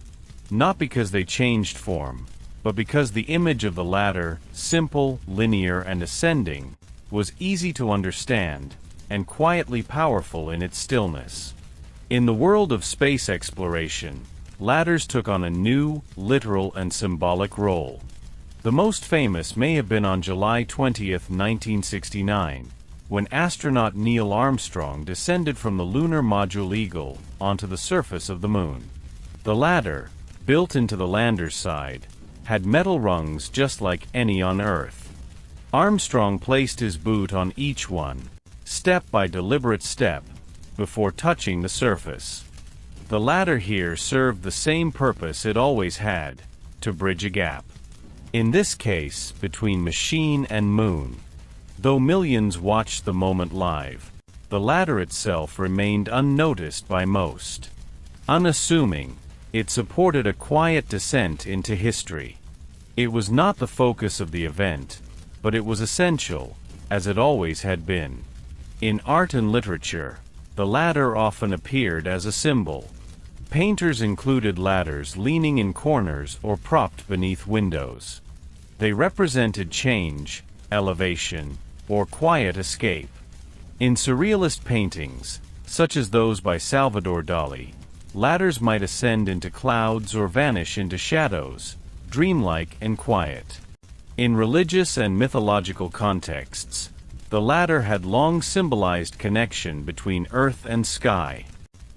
Speaker 2: Not because they changed form, but because the image of the ladder, simple, linear, and ascending, was easy to understand, and quietly powerful in its stillness. In the world of space exploration, ladders took on a new, literal, and symbolic role. The most famous may have been on July 20, 1969, when astronaut Neil Armstrong descended from the lunar module Eagle onto the surface of the Moon. The ladder, built into the lander's side, had metal rungs just like any on Earth. Armstrong placed his boot on each one, step by deliberate step, before touching the surface. The ladder here served the same purpose it always had: to bridge a gap. In this case, between machine and moon. Though millions watched the moment live, the ladder itself remained unnoticed by most. Unassuming, it supported a quiet descent into history. It was not the focus of the event, but it was essential, as it always had been. In art and literature, the ladder often appeared as a symbol. Painters included ladders leaning in corners or propped beneath windows. They represented change, elevation, or quiet escape. In surrealist paintings, such as those by Salvador Dali, ladders might ascend into clouds or vanish into shadows, dreamlike and quiet. In religious and mythological contexts, the ladder had long symbolized connection between earth and sky.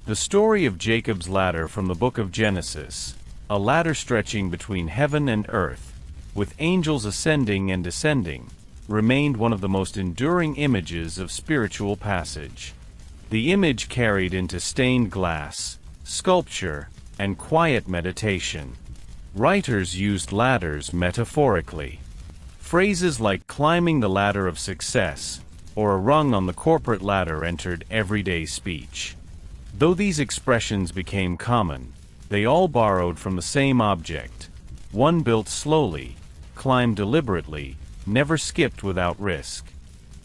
Speaker 2: The story of Jacob's ladder from the book of Genesis, a ladder stretching between heaven and earth, with angels ascending and descending, remained one of the most enduring images of spiritual passage. The image carried into stained glass, sculpture, and quiet meditation. Writers used ladders metaphorically. Phrases like climbing the ladder of success, or a rung on the corporate ladder entered everyday speech. Though these expressions became common, they all borrowed from the same object: one built slowly, climbed deliberately, never skipped without risk.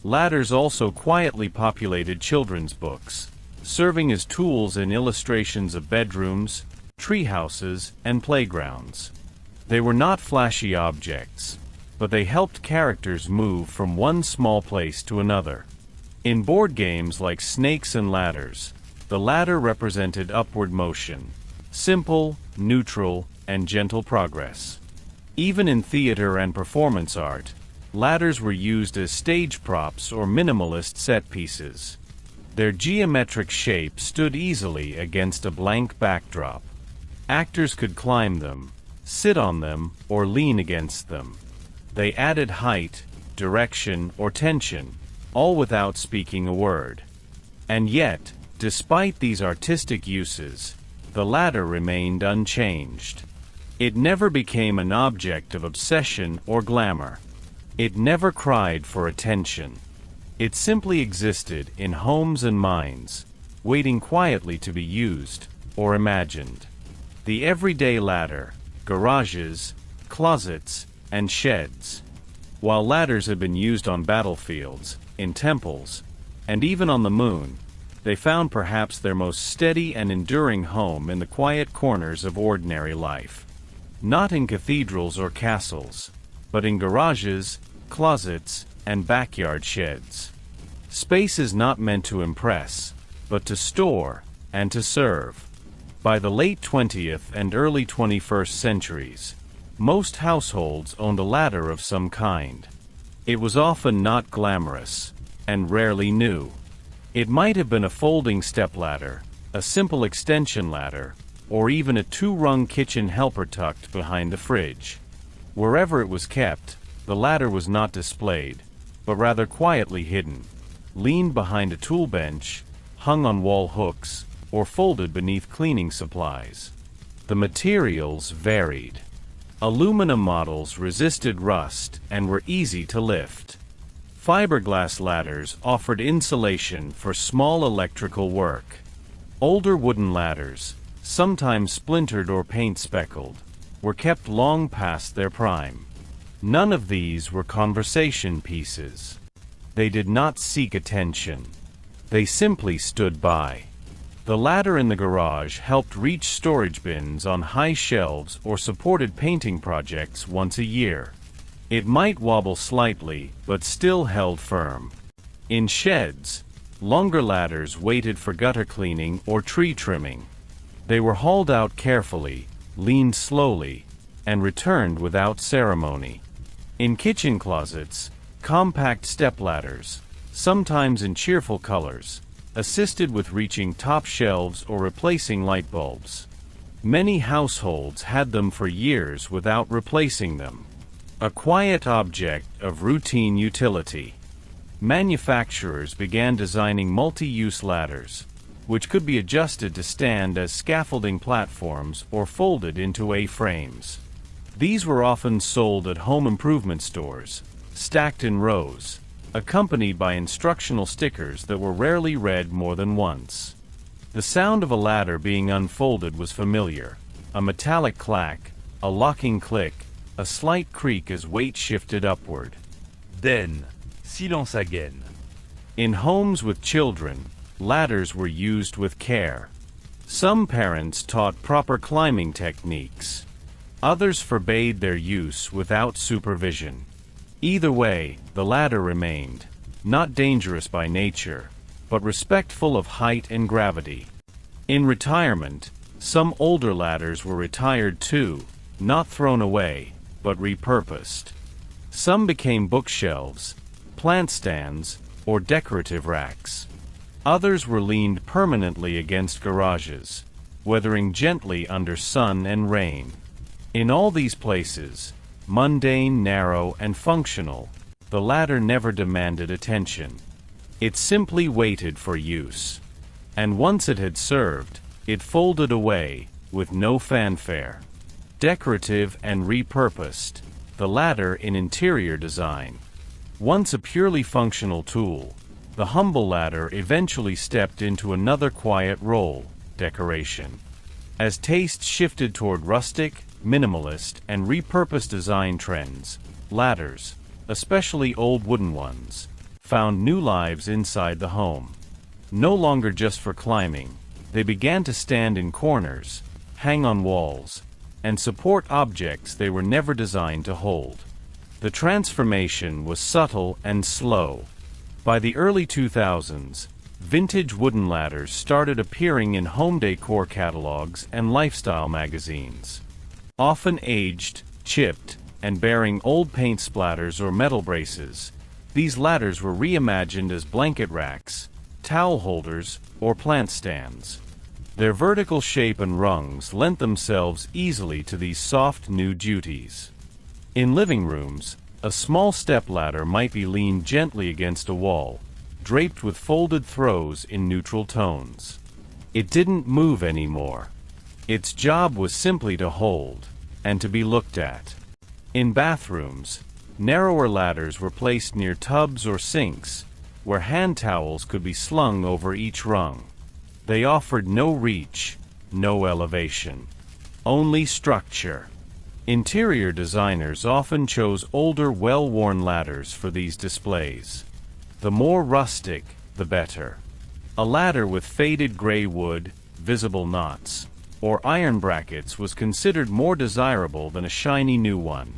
Speaker 2: Ladders also quietly populated children's books, serving as tools in illustrations of bedrooms, treehouses, and playgrounds. They were not flashy objects, but they helped characters move from one small place to another. In board games like Snakes and Ladders, the ladder represented upward motion, simple, neutral, and gentle progress. Even in theater and performance art, ladders were used as stage props or minimalist set pieces. Their geometric shape stood easily against a blank backdrop. Actors could climb them, sit on them, or lean against them. They added height, direction, or tension, all without speaking a word. And yet, despite these artistic uses, the ladder remained unchanged. It never became an object of obsession or glamour. It never cried for attention. It simply existed in homes and minds, waiting quietly to be used or imagined. The everyday ladder, garages, closets, and sheds. While ladders had been used on battlefields, in temples, and even on the moon, they found perhaps their most steady and enduring home in the quiet corners of ordinary life. Not in cathedrals or castles, but in garages, closets, and backyard sheds. Space is not meant to impress, but to store and to serve. By the late 20th and early 21st centuries, most households owned a ladder of some kind. It was often not glamorous, and rarely new. It might have been a folding stepladder, a simple extension ladder, or even a two-rung kitchen helper tucked behind the fridge. Wherever it was kept, the ladder was not displayed, but rather quietly hidden, leaned behind a tool bench, hung on wall hooks, or folded beneath cleaning supplies. The materials varied. Aluminum models resisted rust and were easy to lift. Fiberglass ladders offered insulation for small electrical work. Older wooden ladders, sometimes splintered or paint-speckled, were kept long past their prime. None of these were conversation pieces. They did not seek attention. They simply stood by. The ladder in the garage helped reach storage bins on high shelves or supported painting projects once a year. It might wobble slightly, but still held firm. In sheds, longer ladders waited for gutter cleaning or tree trimming. They were hauled out carefully, leaned slowly, and returned without ceremony. In kitchen closets, compact stepladders, sometimes in cheerful colors, assisted with reaching top shelves or replacing light bulbs. Many households had them for years without replacing them. A quiet object of routine utility. Manufacturers began designing multi-use ladders, which could be adjusted to stand as scaffolding platforms or folded into A-frames. These were often sold at home improvement stores, stacked in rows, accompanied by instructional stickers that were rarely read more than once. The sound of a ladder being unfolded was familiar. A metallic clack, a locking click, a slight creak as weight shifted upward.
Speaker 1: Then, silence again.
Speaker 2: In homes with children, ladders were used with care. Some parents taught proper climbing techniques. Others forbade their use without supervision. Either way, the ladder remained, not dangerous by nature, but respectful of height and gravity. In retirement, some older ladders were retired too, not thrown away, but repurposed. Some became bookshelves, plant stands, or decorative racks. Others were leaned permanently against garages, weathering gently under sun and rain. In all these places, mundane, narrow, and functional, the ladder never demanded attention. It simply waited for use. And once it had served, it folded away, with no fanfare. Decorative and repurposed, the ladder in interior design. Once a purely functional tool, the humble ladder eventually stepped into another quiet role, decoration. As tastes shifted toward rustic, minimalist, and repurposed design trends, ladders, especially old wooden ones, found new lives inside the home. No longer just for climbing, they began to stand in corners, hang on walls, and support objects they were never designed to hold. The transformation was subtle and slow. By the early 2000s, vintage wooden ladders started appearing in home decor catalogs and lifestyle magazines. Often aged, chipped, and bearing old paint splatters or metal braces, these ladders were reimagined as blanket racks, towel holders, or plant stands. Their vertical shape and rungs lent themselves easily to these soft new duties. In living rooms, a small stepladder might be leaned gently against a wall, draped with folded throws in neutral tones. It didn't move anymore. Its job was simply to hold, and to be looked at. In bathrooms, narrower ladders were placed near tubs or sinks, where hand towels could be slung over each rung. They offered no reach, no elevation, only structure. Interior designers often chose older, well-worn ladders for these displays. The more rustic, the better. A ladder with faded gray wood, visible knots, or iron brackets was considered more desirable than a shiny new one.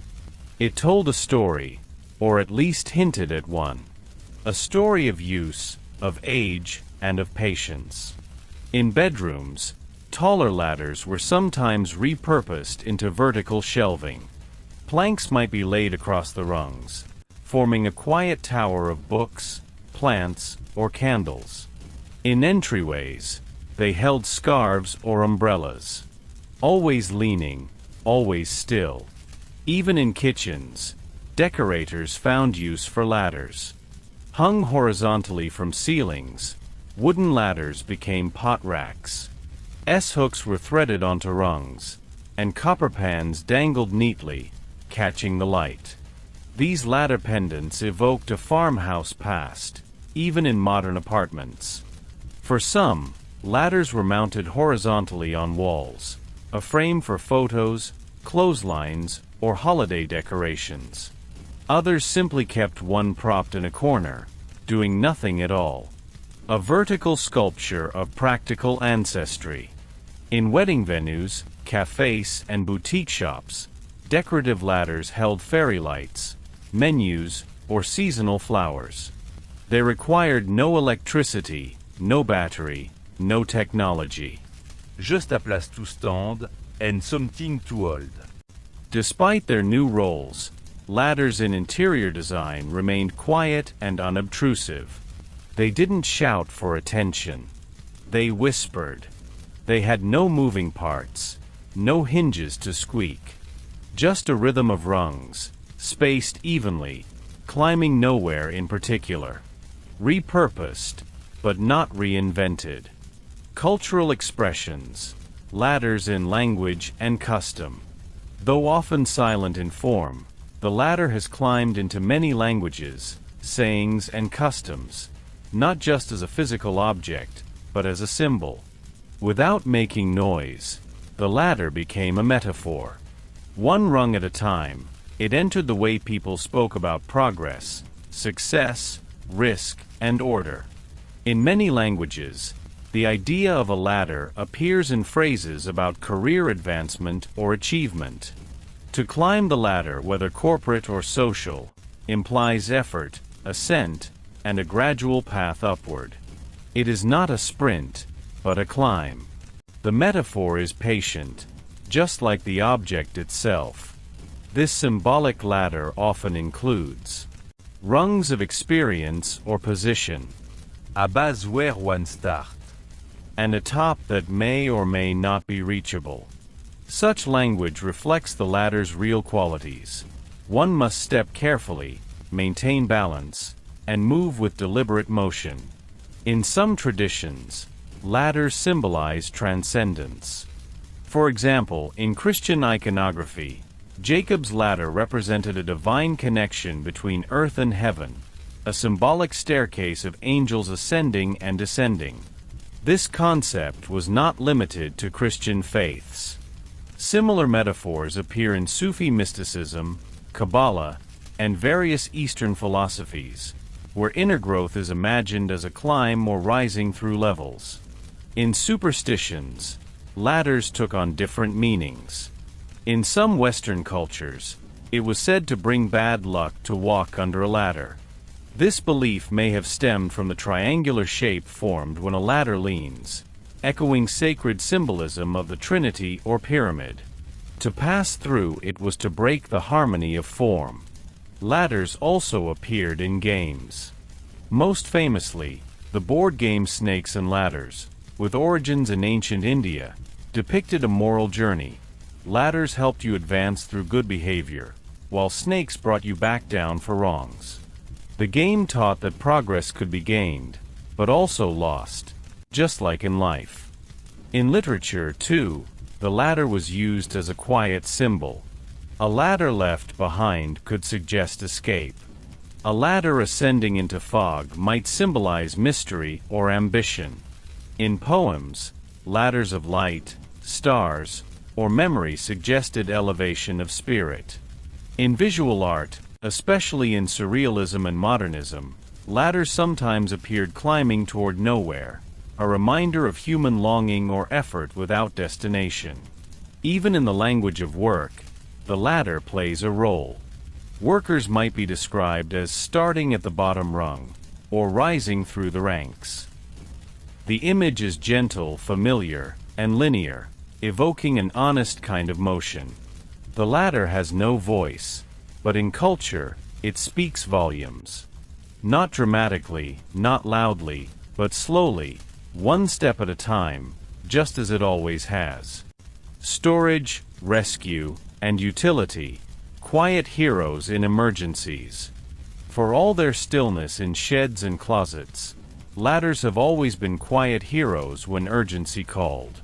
Speaker 2: It told a story, or at least hinted at one. A story of use, of age, and of patience. In bedrooms, taller ladders were sometimes repurposed into vertical shelving. Planks might be laid across the rungs, forming a quiet tower of books, plants, or candles. In entryways, they held scarves or umbrellas. Always leaning, always still. Even in kitchens, decorators found use for ladders. Hung horizontally from ceilings, wooden ladders became pot racks. S-hooks were threaded onto rungs, and copper pans dangled neatly, catching the light. These ladder pendants evoked a farmhouse past, even in modern apartments. For some, ladders were mounted horizontally on walls, a frame for photos, clotheslines, or holiday decorations. Others simply kept one propped in a corner, doing nothing at all. A vertical sculpture of practical ancestry. In wedding venues, cafes, and boutique shops, decorative ladders held fairy lights, menus, or seasonal flowers. They required no electricity, no battery, no technology.
Speaker 1: Just a place to stand, and something to hold.
Speaker 2: Despite their new roles, ladders in interior design remained quiet and unobtrusive. They didn't shout for attention. They whispered. They had no moving parts, no hinges to squeak. Just a rhythm of rungs, spaced evenly, climbing nowhere in particular. Repurposed, but not reinvented. Cultural expressions, ladders in language and custom. Though often silent in form, the ladder has climbed into many languages, sayings, and customs, not just as a physical object, but as a symbol. Without making noise, the ladder became a metaphor. One rung at a time, it entered the way people spoke about progress, success, risk, and order. In many languages, the idea of a ladder appears in phrases about career advancement or achievement. To climb the ladder, whether corporate or social, implies effort, ascent, and a gradual path upward. It is not a sprint, but a climb. The metaphor is patient, just like the object itself. This symbolic ladder often includes rungs of experience or position,
Speaker 1: A base where one start.
Speaker 2: and a top that may or may not be reachable. Such language reflects the ladder's real qualities. One must step carefully, maintain balance, and move with deliberate motion. In some traditions, ladders symbolize transcendence. For example, in Christian iconography, Jacob's ladder represented a divine connection between earth and heaven, a symbolic staircase of angels ascending and descending. This concept was not limited to Christian faiths. Similar metaphors appear in Sufi mysticism, Kabbalah, and various Eastern philosophies, where inner growth is imagined as a climb or rising through levels. In superstitions, ladders took on different meanings. In some Western cultures, it was said to bring bad luck to walk under a ladder. This belief may have stemmed from the triangular shape formed when a ladder leans, echoing sacred symbolism of the Trinity or pyramid. To pass through it was to break the harmony of form. Ladders also appeared in games. Most famously, the board game Snakes and Ladders, with origins in ancient India, depicted a moral journey. Ladders helped you advance through good behavior, while snakes brought you back down for wrongs. The game taught that progress could be gained, but also lost, just like in life. In literature, too, the ladder was used as a quiet symbol. A ladder left behind could suggest escape. A ladder ascending into fog might symbolize mystery or ambition. In poems, ladders of light, stars, or memory suggested elevation of spirit. In visual art, especially in surrealism and modernism, ladders sometimes appeared climbing toward nowhere, a reminder of human longing or effort without destination. Even in the language of work, the ladder plays a role. Workers might be described as starting at the bottom rung, or rising through the ranks. The image is gentle, familiar, and linear, evoking an honest kind of motion. The ladder has no voice, but in culture, it speaks volumes. Not dramatically, not loudly, but slowly, one step at a time, just as it always has. Storage, rescue, and utility, quiet heroes in emergencies. For all their stillness in sheds and closets, ladders have always been quiet heroes when urgency called.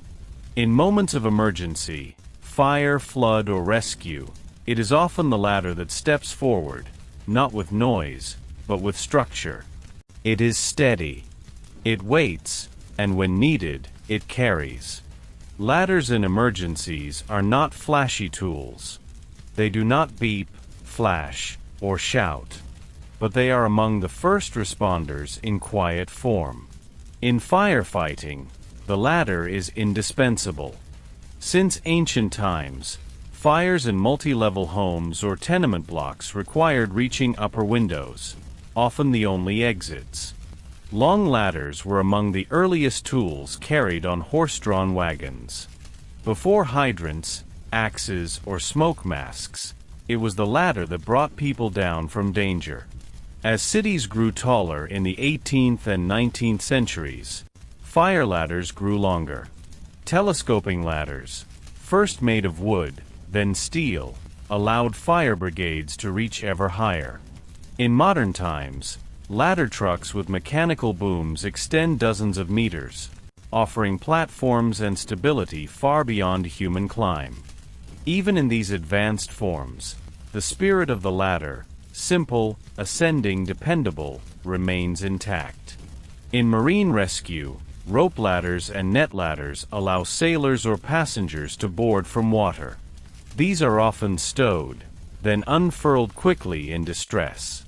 Speaker 2: In moments of emergency, fire, flood, or rescue, it is often the ladder that steps forward, not with noise, but with structure. It is steady. It waits, and when needed, it carries. Ladders in emergencies are not flashy tools. They do not beep, flash, or shout. but they are among the first responders in quiet form. In firefighting, the ladder is indispensable. Since ancient times, fires in multi-level homes or tenement blocks required reaching upper windows, often the only exits. Long ladders were among the earliest tools carried on horse-drawn wagons. Before hydrants, axes, or smoke masks, it was the ladder that brought people down from danger. As cities grew taller in the 18th and 19th centuries, fire ladders grew longer. Telescoping ladders, first made of wood, then steel, allowed fire brigades to reach ever higher. In modern times, ladder trucks with mechanical booms extend dozens of meters, offering platforms and stability far beyond human climb. Even in these advanced forms, the spirit of the ladder, simple, ascending, dependable, remains intact. In marine rescue, rope ladders and net ladders allow sailors or passengers to board from water. These are often stowed, then unfurled quickly in distress.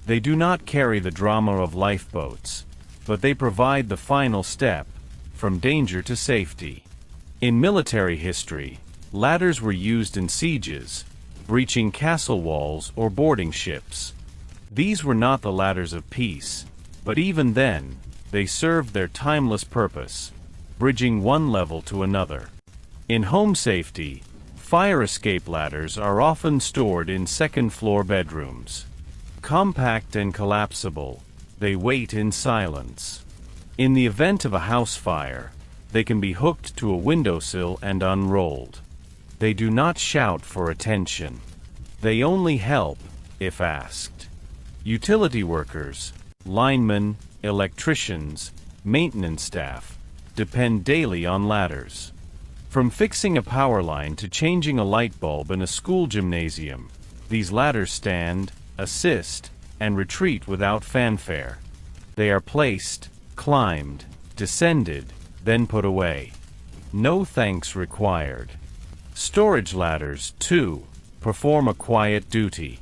Speaker 2: They do not carry the drama of lifeboats, but they provide the final step, from danger to safety. In military history, ladders were used in sieges, breaching castle walls or boarding ships. These were not the ladders of peace, but even then, they served their timeless purpose, bridging one level to another. In home safety, fire escape ladders are often stored in second-floor bedrooms. Compact and collapsible, they wait in silence. In the event of a house fire, they can be hooked to a windowsill and unrolled. They do not shout for attention. They only help, if asked. Utility workers, linemen, electricians, maintenance staff, depend daily on ladders. From fixing a power line to changing a light bulb in a school gymnasium, these ladders stand, assist, and retreat without fanfare. They are placed, climbed, descended, then put away. No thanks required. Storage ladders, too, perform a quiet duty.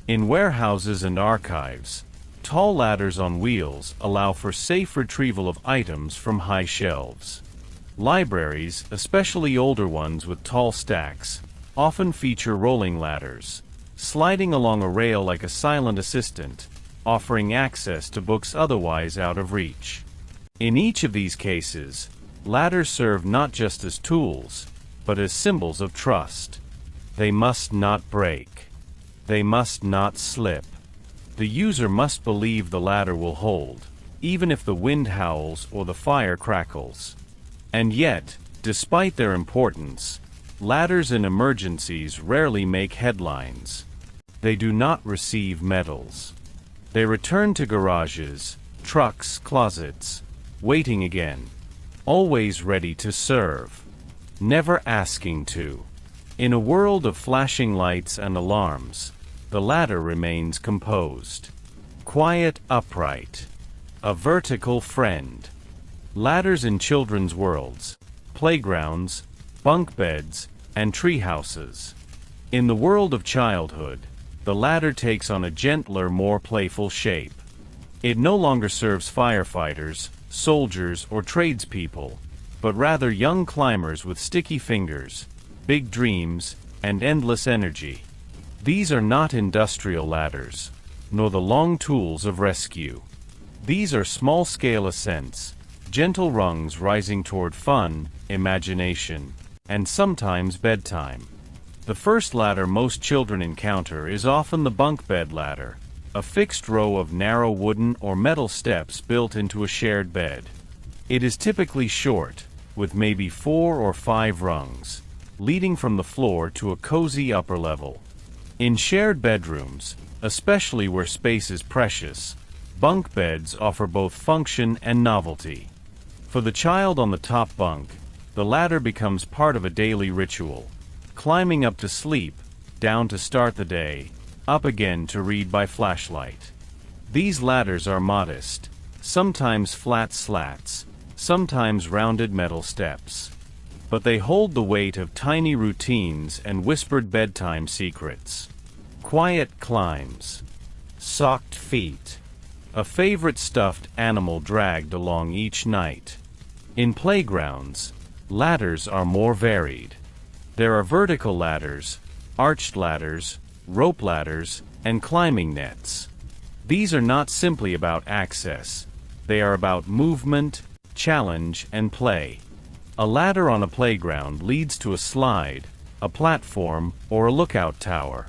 Speaker 2: In warehouses and archives, tall ladders on wheels allow for safe retrieval of items from high shelves. Libraries, especially older ones with tall stacks, often feature rolling ladders, sliding along a rail like a silent assistant, offering access to books otherwise out of reach. In each of these cases, ladders serve not just as tools, but as symbols of trust. They must not break. They must not slip. The user must believe the ladder will hold, even if the wind howls or the fire crackles. And yet, despite their importance, ladders in emergencies rarely make headlines. They do not receive medals. They return to garages, trucks, closets, waiting again, always ready to serve, never asking to. In a world of flashing lights and alarms, the ladder remains composed. Quiet, upright. A vertical friend. Ladders in children's worlds, playgrounds, bunk beds, and tree houses. In the world of childhood, the ladder takes on a gentler, more playful shape. It no longer serves firefighters, soldiers, or tradespeople, but rather young climbers with sticky fingers, big dreams, and endless energy. These are not industrial ladders, nor the long tools of rescue. These are small-scale ascents, gentle rungs rising toward fun, imagination, and sometimes bedtime. The first ladder most children encounter is often the bunk bed ladder, a fixed row of narrow wooden or metal steps built into a shared bed. It is typically short, with maybe 4 or 5 rungs, leading from the floor to a cozy upper level. In shared bedrooms, especially where space is precious, bunk beds offer both function and novelty. For the child on the top bunk, the ladder becomes part of a daily ritual, climbing up to sleep, down to start the day, up again to read by flashlight. These ladders are modest, sometimes flat slats, sometimes rounded metal steps. But they hold the weight of tiny routines and whispered bedtime secrets. Quiet climbs. Socked feet. A favorite stuffed animal dragged along each night. In playgrounds, ladders are more varied. There are vertical ladders, arched ladders, rope ladders, and climbing nets. These are not simply about access. They are about movement, challenge, and play. A ladder on a playground leads to a slide, a platform, or a lookout tower.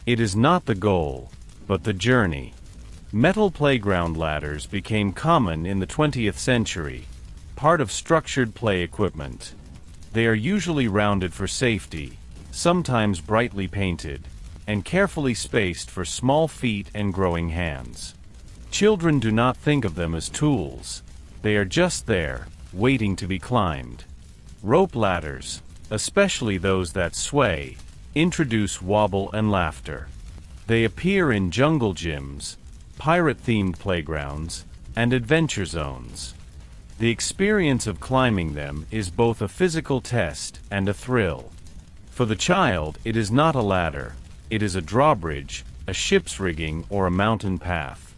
Speaker 2: It is not the goal, but the journey. Metal playground ladders became common in the 20th century, part of structured play equipment. They are usually rounded for safety, sometimes brightly painted, and carefully spaced for small feet and growing hands. Children do not think of them as tools. They are just there, waiting to be climbed. Rope ladders, especially those that sway, introduce wobble and laughter. They appear in jungle gyms, pirate-themed playgrounds, and adventure zones. The experience of climbing them is both a physical test and a thrill. For the child, it is not a ladder. It is a drawbridge, a ship's rigging, or a mountain path.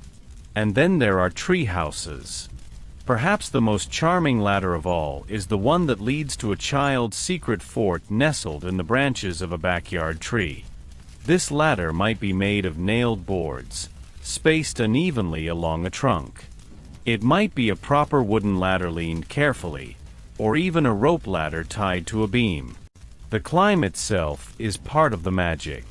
Speaker 2: And then there are tree houses. Perhaps the most charming ladder of all is the one that leads to a child's secret fort nestled in the branches of a backyard tree. This ladder might be made of nailed boards, spaced unevenly along a trunk. It might be a proper wooden ladder leaned carefully, or even a rope ladder tied to a beam. The climb itself is part of the magic.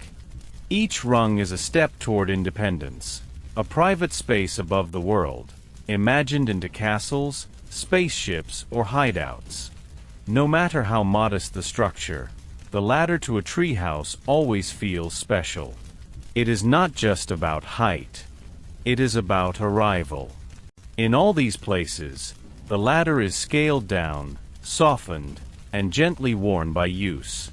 Speaker 2: Each rung is a step toward independence, a private space above the world, imagined into castles, spaceships, or hideouts. No matter how modest the structure, the ladder to a treehouse always feels special. It is not just about height. It is about arrival. In all these places, the ladder is scaled down, softened, and gently worn by use.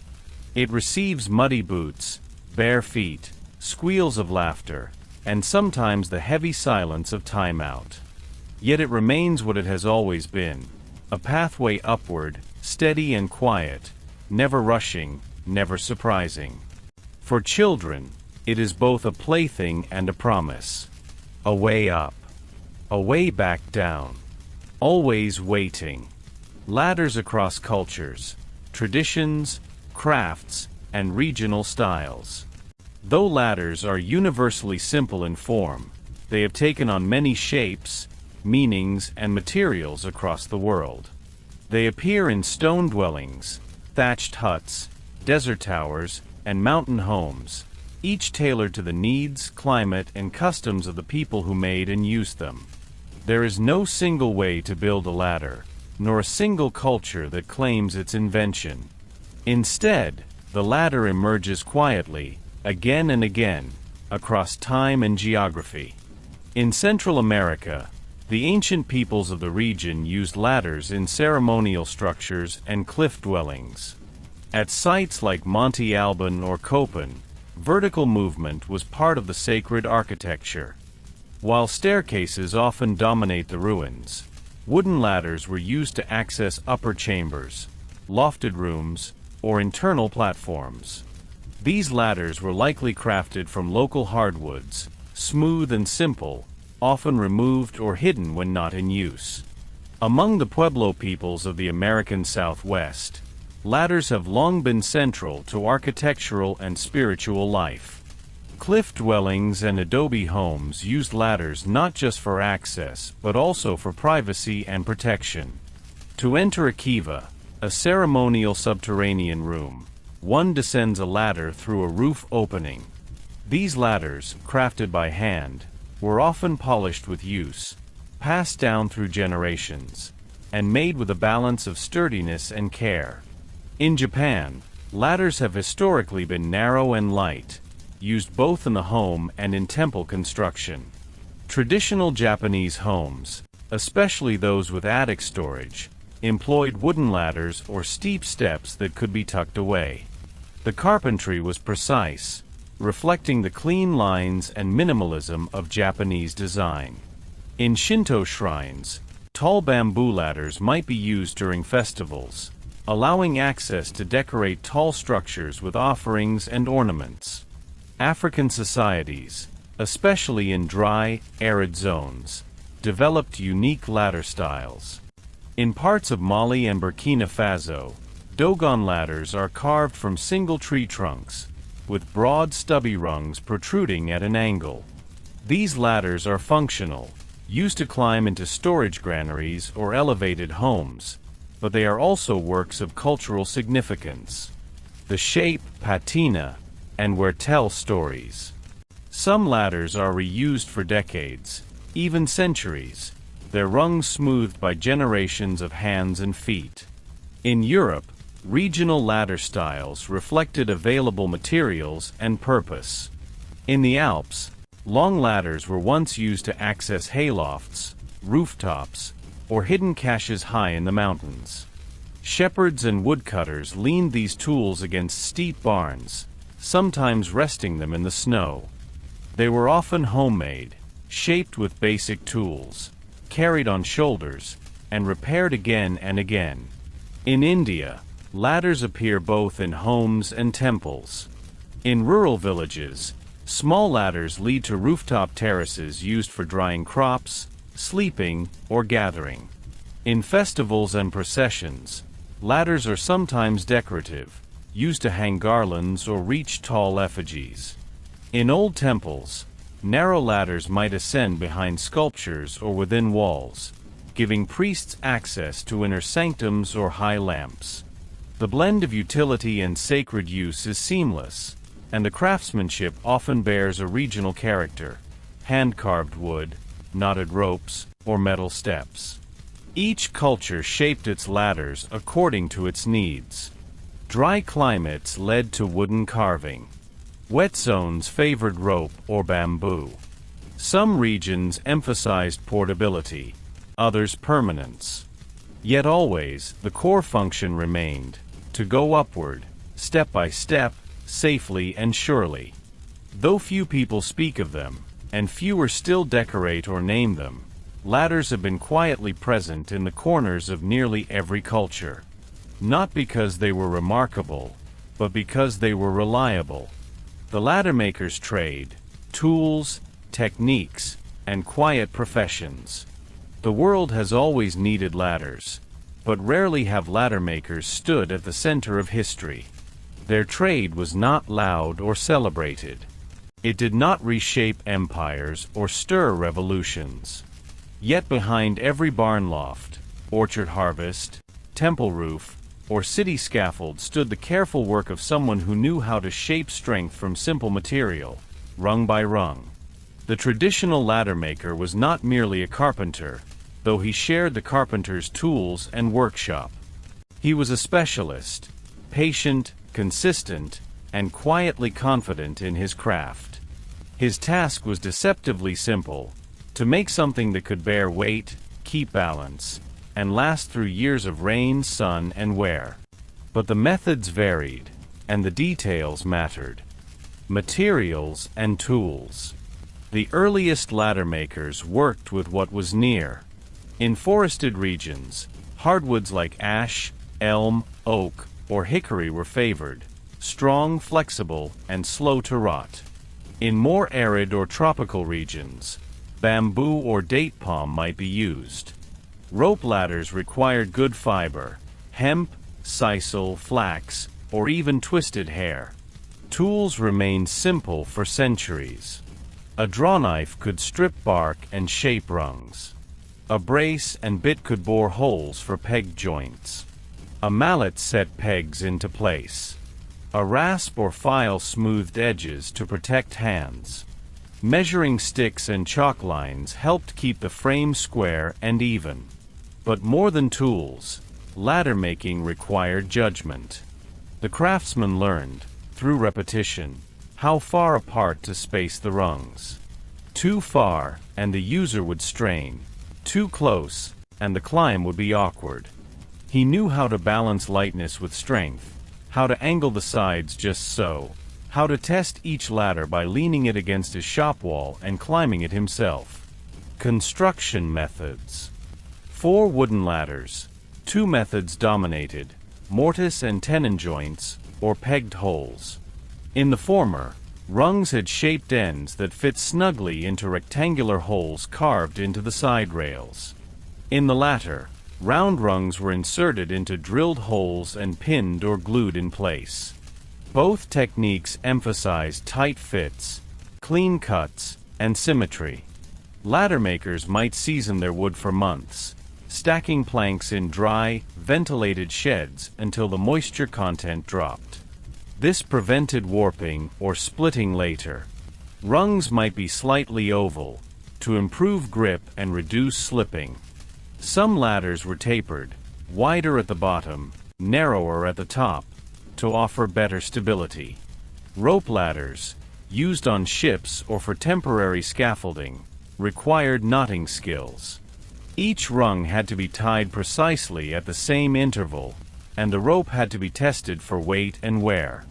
Speaker 2: It receives muddy boots, bare feet, squeals of laughter, and sometimes the heavy silence of timeout. Yet it remains what it has always been, a pathway upward, steady and quiet, never rushing, never surprising. For children, it is both a plaything and a promise. A way up. A way back down. Always waiting. Ladders across cultures, traditions, crafts, and regional styles. Though ladders are universally simple in form, they have taken on many shapes, meanings, and materials across the world. They appear in stone dwellings, thatched huts, desert towers, and mountain homes, each tailored to the needs, climate, and customs of the people who made and used them. There is no single way to build a ladder, nor a single culture that claims its invention. Instead, the ladder emerges quietly, again and again, across time and geography. In Central America, the ancient peoples of the region used ladders in ceremonial structures and cliff dwellings. At sites like Monte Alban or Copan, vertical movement was part of the sacred architecture. While staircases often dominate the ruins, wooden ladders were used to access upper chambers, lofted rooms, or internal platforms. These ladders were likely crafted from local hardwoods, smooth and simple, often removed or hidden when not in use. Among the Pueblo peoples of the American Southwest, ladders have long been central to architectural and spiritual life. Cliff dwellings and adobe homes used ladders not just for access, but also for privacy and protection. To enter a kiva, a ceremonial subterranean room, one descends a ladder through a roof opening. These ladders, crafted by hand, were often polished with use, passed down through generations, and made with a balance of sturdiness and care. In Japan, ladders have historically been narrow and light, used both in the home and in temple construction. Traditional Japanese homes, especially those with attic storage, employed wooden ladders or steep steps that could be tucked away. The carpentry was precise, reflecting the clean lines and minimalism of Japanese design. In Shinto shrines, tall bamboo ladders might be used during festivals, allowing access to decorate tall structures with offerings and ornaments. African societies, especially in dry, arid zones, developed unique ladder styles. In parts of Mali and Burkina Faso, dogon ladders are carved from single tree trunks, with broad stubby rungs protruding at an angle. These ladders are functional, used to climb into storage granaries or elevated homes, but they are also works of cultural significance. The shape, patina, and where tell stories. Some ladders are reused for decades, even centuries, their rungs smoothed by generations of hands and feet. In Europe, regional ladder styles reflected available materials and purpose. In the Alps, long ladders were once used to access haylofts, rooftops, or hidden caches high in the mountains. Shepherds and woodcutters leaned these tools against steep barns, sometimes resting them in the snow. They were often homemade, shaped with basic tools, carried on shoulders, and repaired again and again. In India, ladders appear both in homes and temples. In rural villages, small ladders lead to rooftop terraces used for drying crops, sleeping, or gathering. In festivals and processions, ladders are sometimes decorative, used to hang garlands or reach tall effigies. In old temples, narrow ladders might ascend behind sculptures or within walls, giving priests access to inner sanctums or high lamps. The blend of utility and sacred use is seamless, and the craftsmanship often bears a regional character: hand-carved wood, knotted ropes, or metal steps. Each culture shaped its ladders according to its needs. Dry climates led to wooden carving. Wet zones favored rope or bamboo. Some regions emphasized portability, others permanence. Yet always, the core function remained: to go upward, step by step, safely and surely. Though few people speak of them, and fewer still decorate or name them, ladders have been quietly present in the corners of nearly every culture. Not because they were remarkable, but because they were reliable. The ladder maker's trade, tools, techniques, and quiet professions. The world has always needed ladders, but rarely have ladder makers stood at the center of history. Their trade was not loud or celebrated. It did not reshape empires or stir revolutions. Yet behind every barn loft, orchard harvest, temple roof, or city scaffold stood the careful work of someone who knew how to shape strength from simple material, rung by rung. The traditional ladder maker was not merely a carpenter, though he shared the carpenter's tools and workshop. He was a specialist, patient, consistent, and quietly confident in his craft. His task was deceptively simple: to make something that could bear weight, keep balance, and last through years of rain, sun, and wear. But the methods varied, and the details mattered. Materials and tools. The earliest ladder makers worked with what was near. In forested regions, hardwoods like ash, elm, oak, or hickory were favored, strong, flexible, and slow to rot. In more arid or tropical regions, bamboo or date palm might be used. Rope ladders required good fiber: hemp, sisal, flax, or even twisted hair. Tools remained simple for centuries. A drawknife could strip bark and shape rungs. A brace and bit could bore holes for peg joints. A mallet set pegs into place. A rasp or file smoothed edges to protect hands. Measuring sticks and chalk lines helped keep the frame square and even. But more than tools, ladder making required judgment. The craftsman learned, through repetition, how far apart to space the rungs. Too far, and the user would strain. Too close, and the climb would be awkward. He knew how to balance lightness with strength, how to angle the sides just so, how to test each ladder by leaning it against his shop wall and climbing it himself. Construction methods. 4 wooden ladders. 2 methods dominated: mortise and tenon joints, or pegged holes. In the former, Rungs had shaped ends that fit snugly into rectangular holes carved into the side rails. In the latter, round rungs were inserted into drilled holes and pinned or glued in place. Both techniques emphasized tight fits, clean cuts, and symmetry. Ladder makers might season their wood for months, stacking planks in dry, ventilated sheds until the moisture content dropped. This prevented warping or splitting later. Rungs might be slightly oval, to improve grip and reduce slipping. Some ladders were tapered, wider at the bottom, narrower at the top, to offer better stability. Rope ladders, used on ships or for temporary scaffolding, required knotting skills. Each rung had to be tied precisely at the same interval, and the rope had to be tested for weight and wear.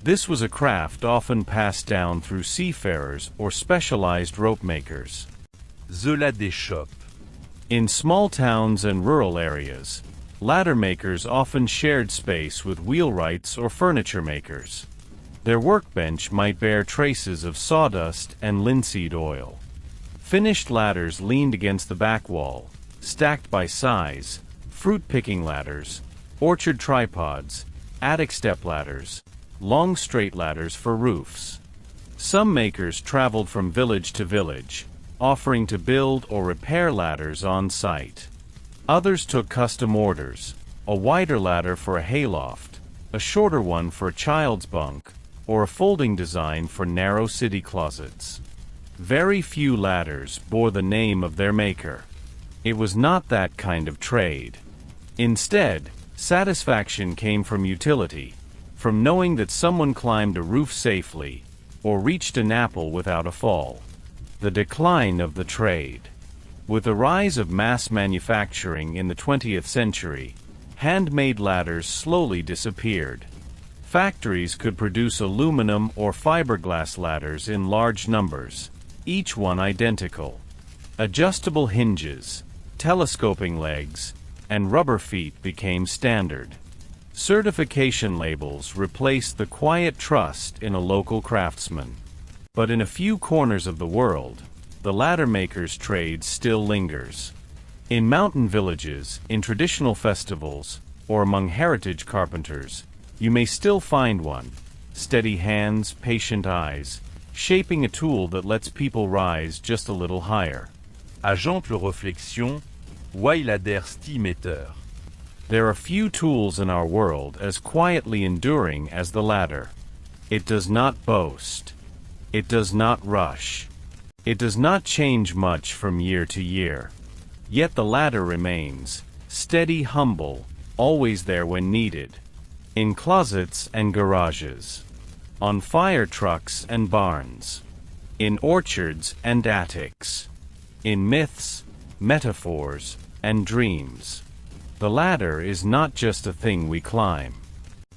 Speaker 2: This was a craft often passed down through seafarers or specialized rope makers.
Speaker 1: The ladder shop.
Speaker 2: In small towns and rural areas, ladder makers often shared space with wheelwrights or furniture makers. Their workbench might bear traces of sawdust and linseed oil. Finished ladders leaned against the back wall, stacked by size: fruit-picking ladders, orchard tripods, attic step ladders, long straight ladders for roofs. Some makers traveled from village to village, offering to build or repair ladders on site. Others took custom orders: a wider ladder for a hayloft, a shorter one for a child's bunk, or a folding design for narrow city closets. Very few ladders bore the name of their maker. It was not that kind of trade. Instead, satisfaction came from utility, from knowing that someone climbed a roof safely, or reached an apple without a fall. The decline of the trade. With the rise of mass manufacturing in the 20th century, handmade ladders slowly disappeared. Factories could produce aluminum or fiberglass ladders in large numbers, each one identical. Adjustable hinges, telescoping legs, and rubber feet became standard. Certification labels replaced the quiet trust in a local craftsman. But in a few corners of the world, the ladder maker's trade still lingers. In mountain villages, in traditional festivals, or among heritage carpenters, you may still find one: steady hands, patient eyes, shaping a tool that lets people rise just a little higher.
Speaker 1: À gentle réflexion, why ladder stimeter?
Speaker 2: There are few tools in our world as quietly enduring as the ladder. It does not boast. It does not rush. It does not change much from year to year. Yet the ladder remains, steady, humble, always there when needed. In closets and garages. On fire trucks and barns. In orchards and attics. In myths, metaphors, and dreams. The ladder is not just a thing we climb.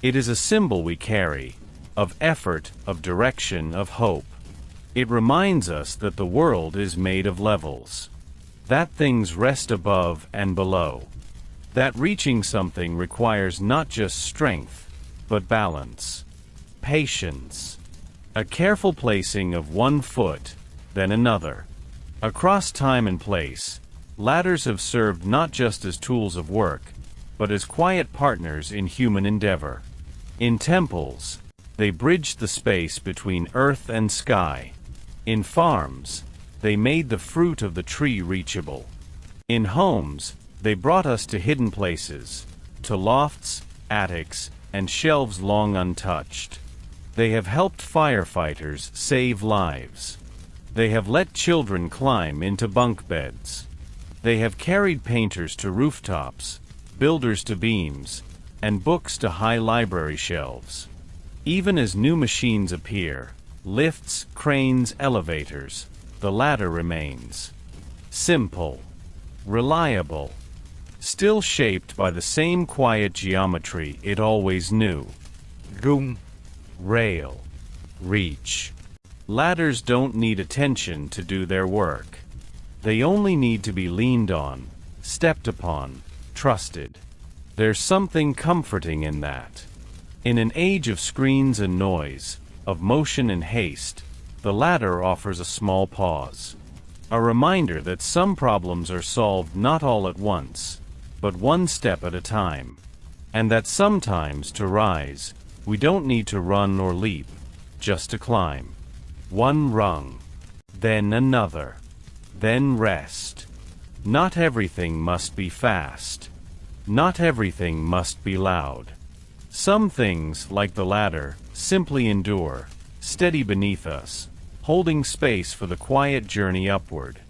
Speaker 2: It is a symbol we carry, of effort, of direction, of hope. It reminds us that the world is made of levels. That things rest above and below. That reaching something requires not just strength, but balance. Patience. A careful placing of one foot, then another. Across time and place, ladders have served not just as tools of work, but as quiet partners in human endeavor. In temples, they bridged the space between earth and sky. In farms, they made the fruit of the tree reachable. In homes, they brought us to hidden places, to lofts, attics, and shelves long untouched. They have helped firefighters save lives. They have let children climb into bunk beds. They have carried painters to rooftops, builders to beams, and books to high library shelves. Even as new machines appear, lifts, cranes, elevators, the ladder remains. Simple. Reliable. Still shaped by the same quiet geometry it always knew. Gung. Rail. Reach. Ladders don't need attention to do their work. They only need to be leaned on, stepped upon, trusted. There's something comforting in that. In an age of screens and noise, of motion and haste, the ladder offers a small pause. A reminder that some problems are solved not all at once, but one step at a time. And that sometimes, to rise, we don't need to run or leap, just to climb. One rung, then another, then rest. Not everything must be fast. Not everything must be loud. Some things, like the ladder, simply endure, steady beneath us, holding space for the quiet journey upward.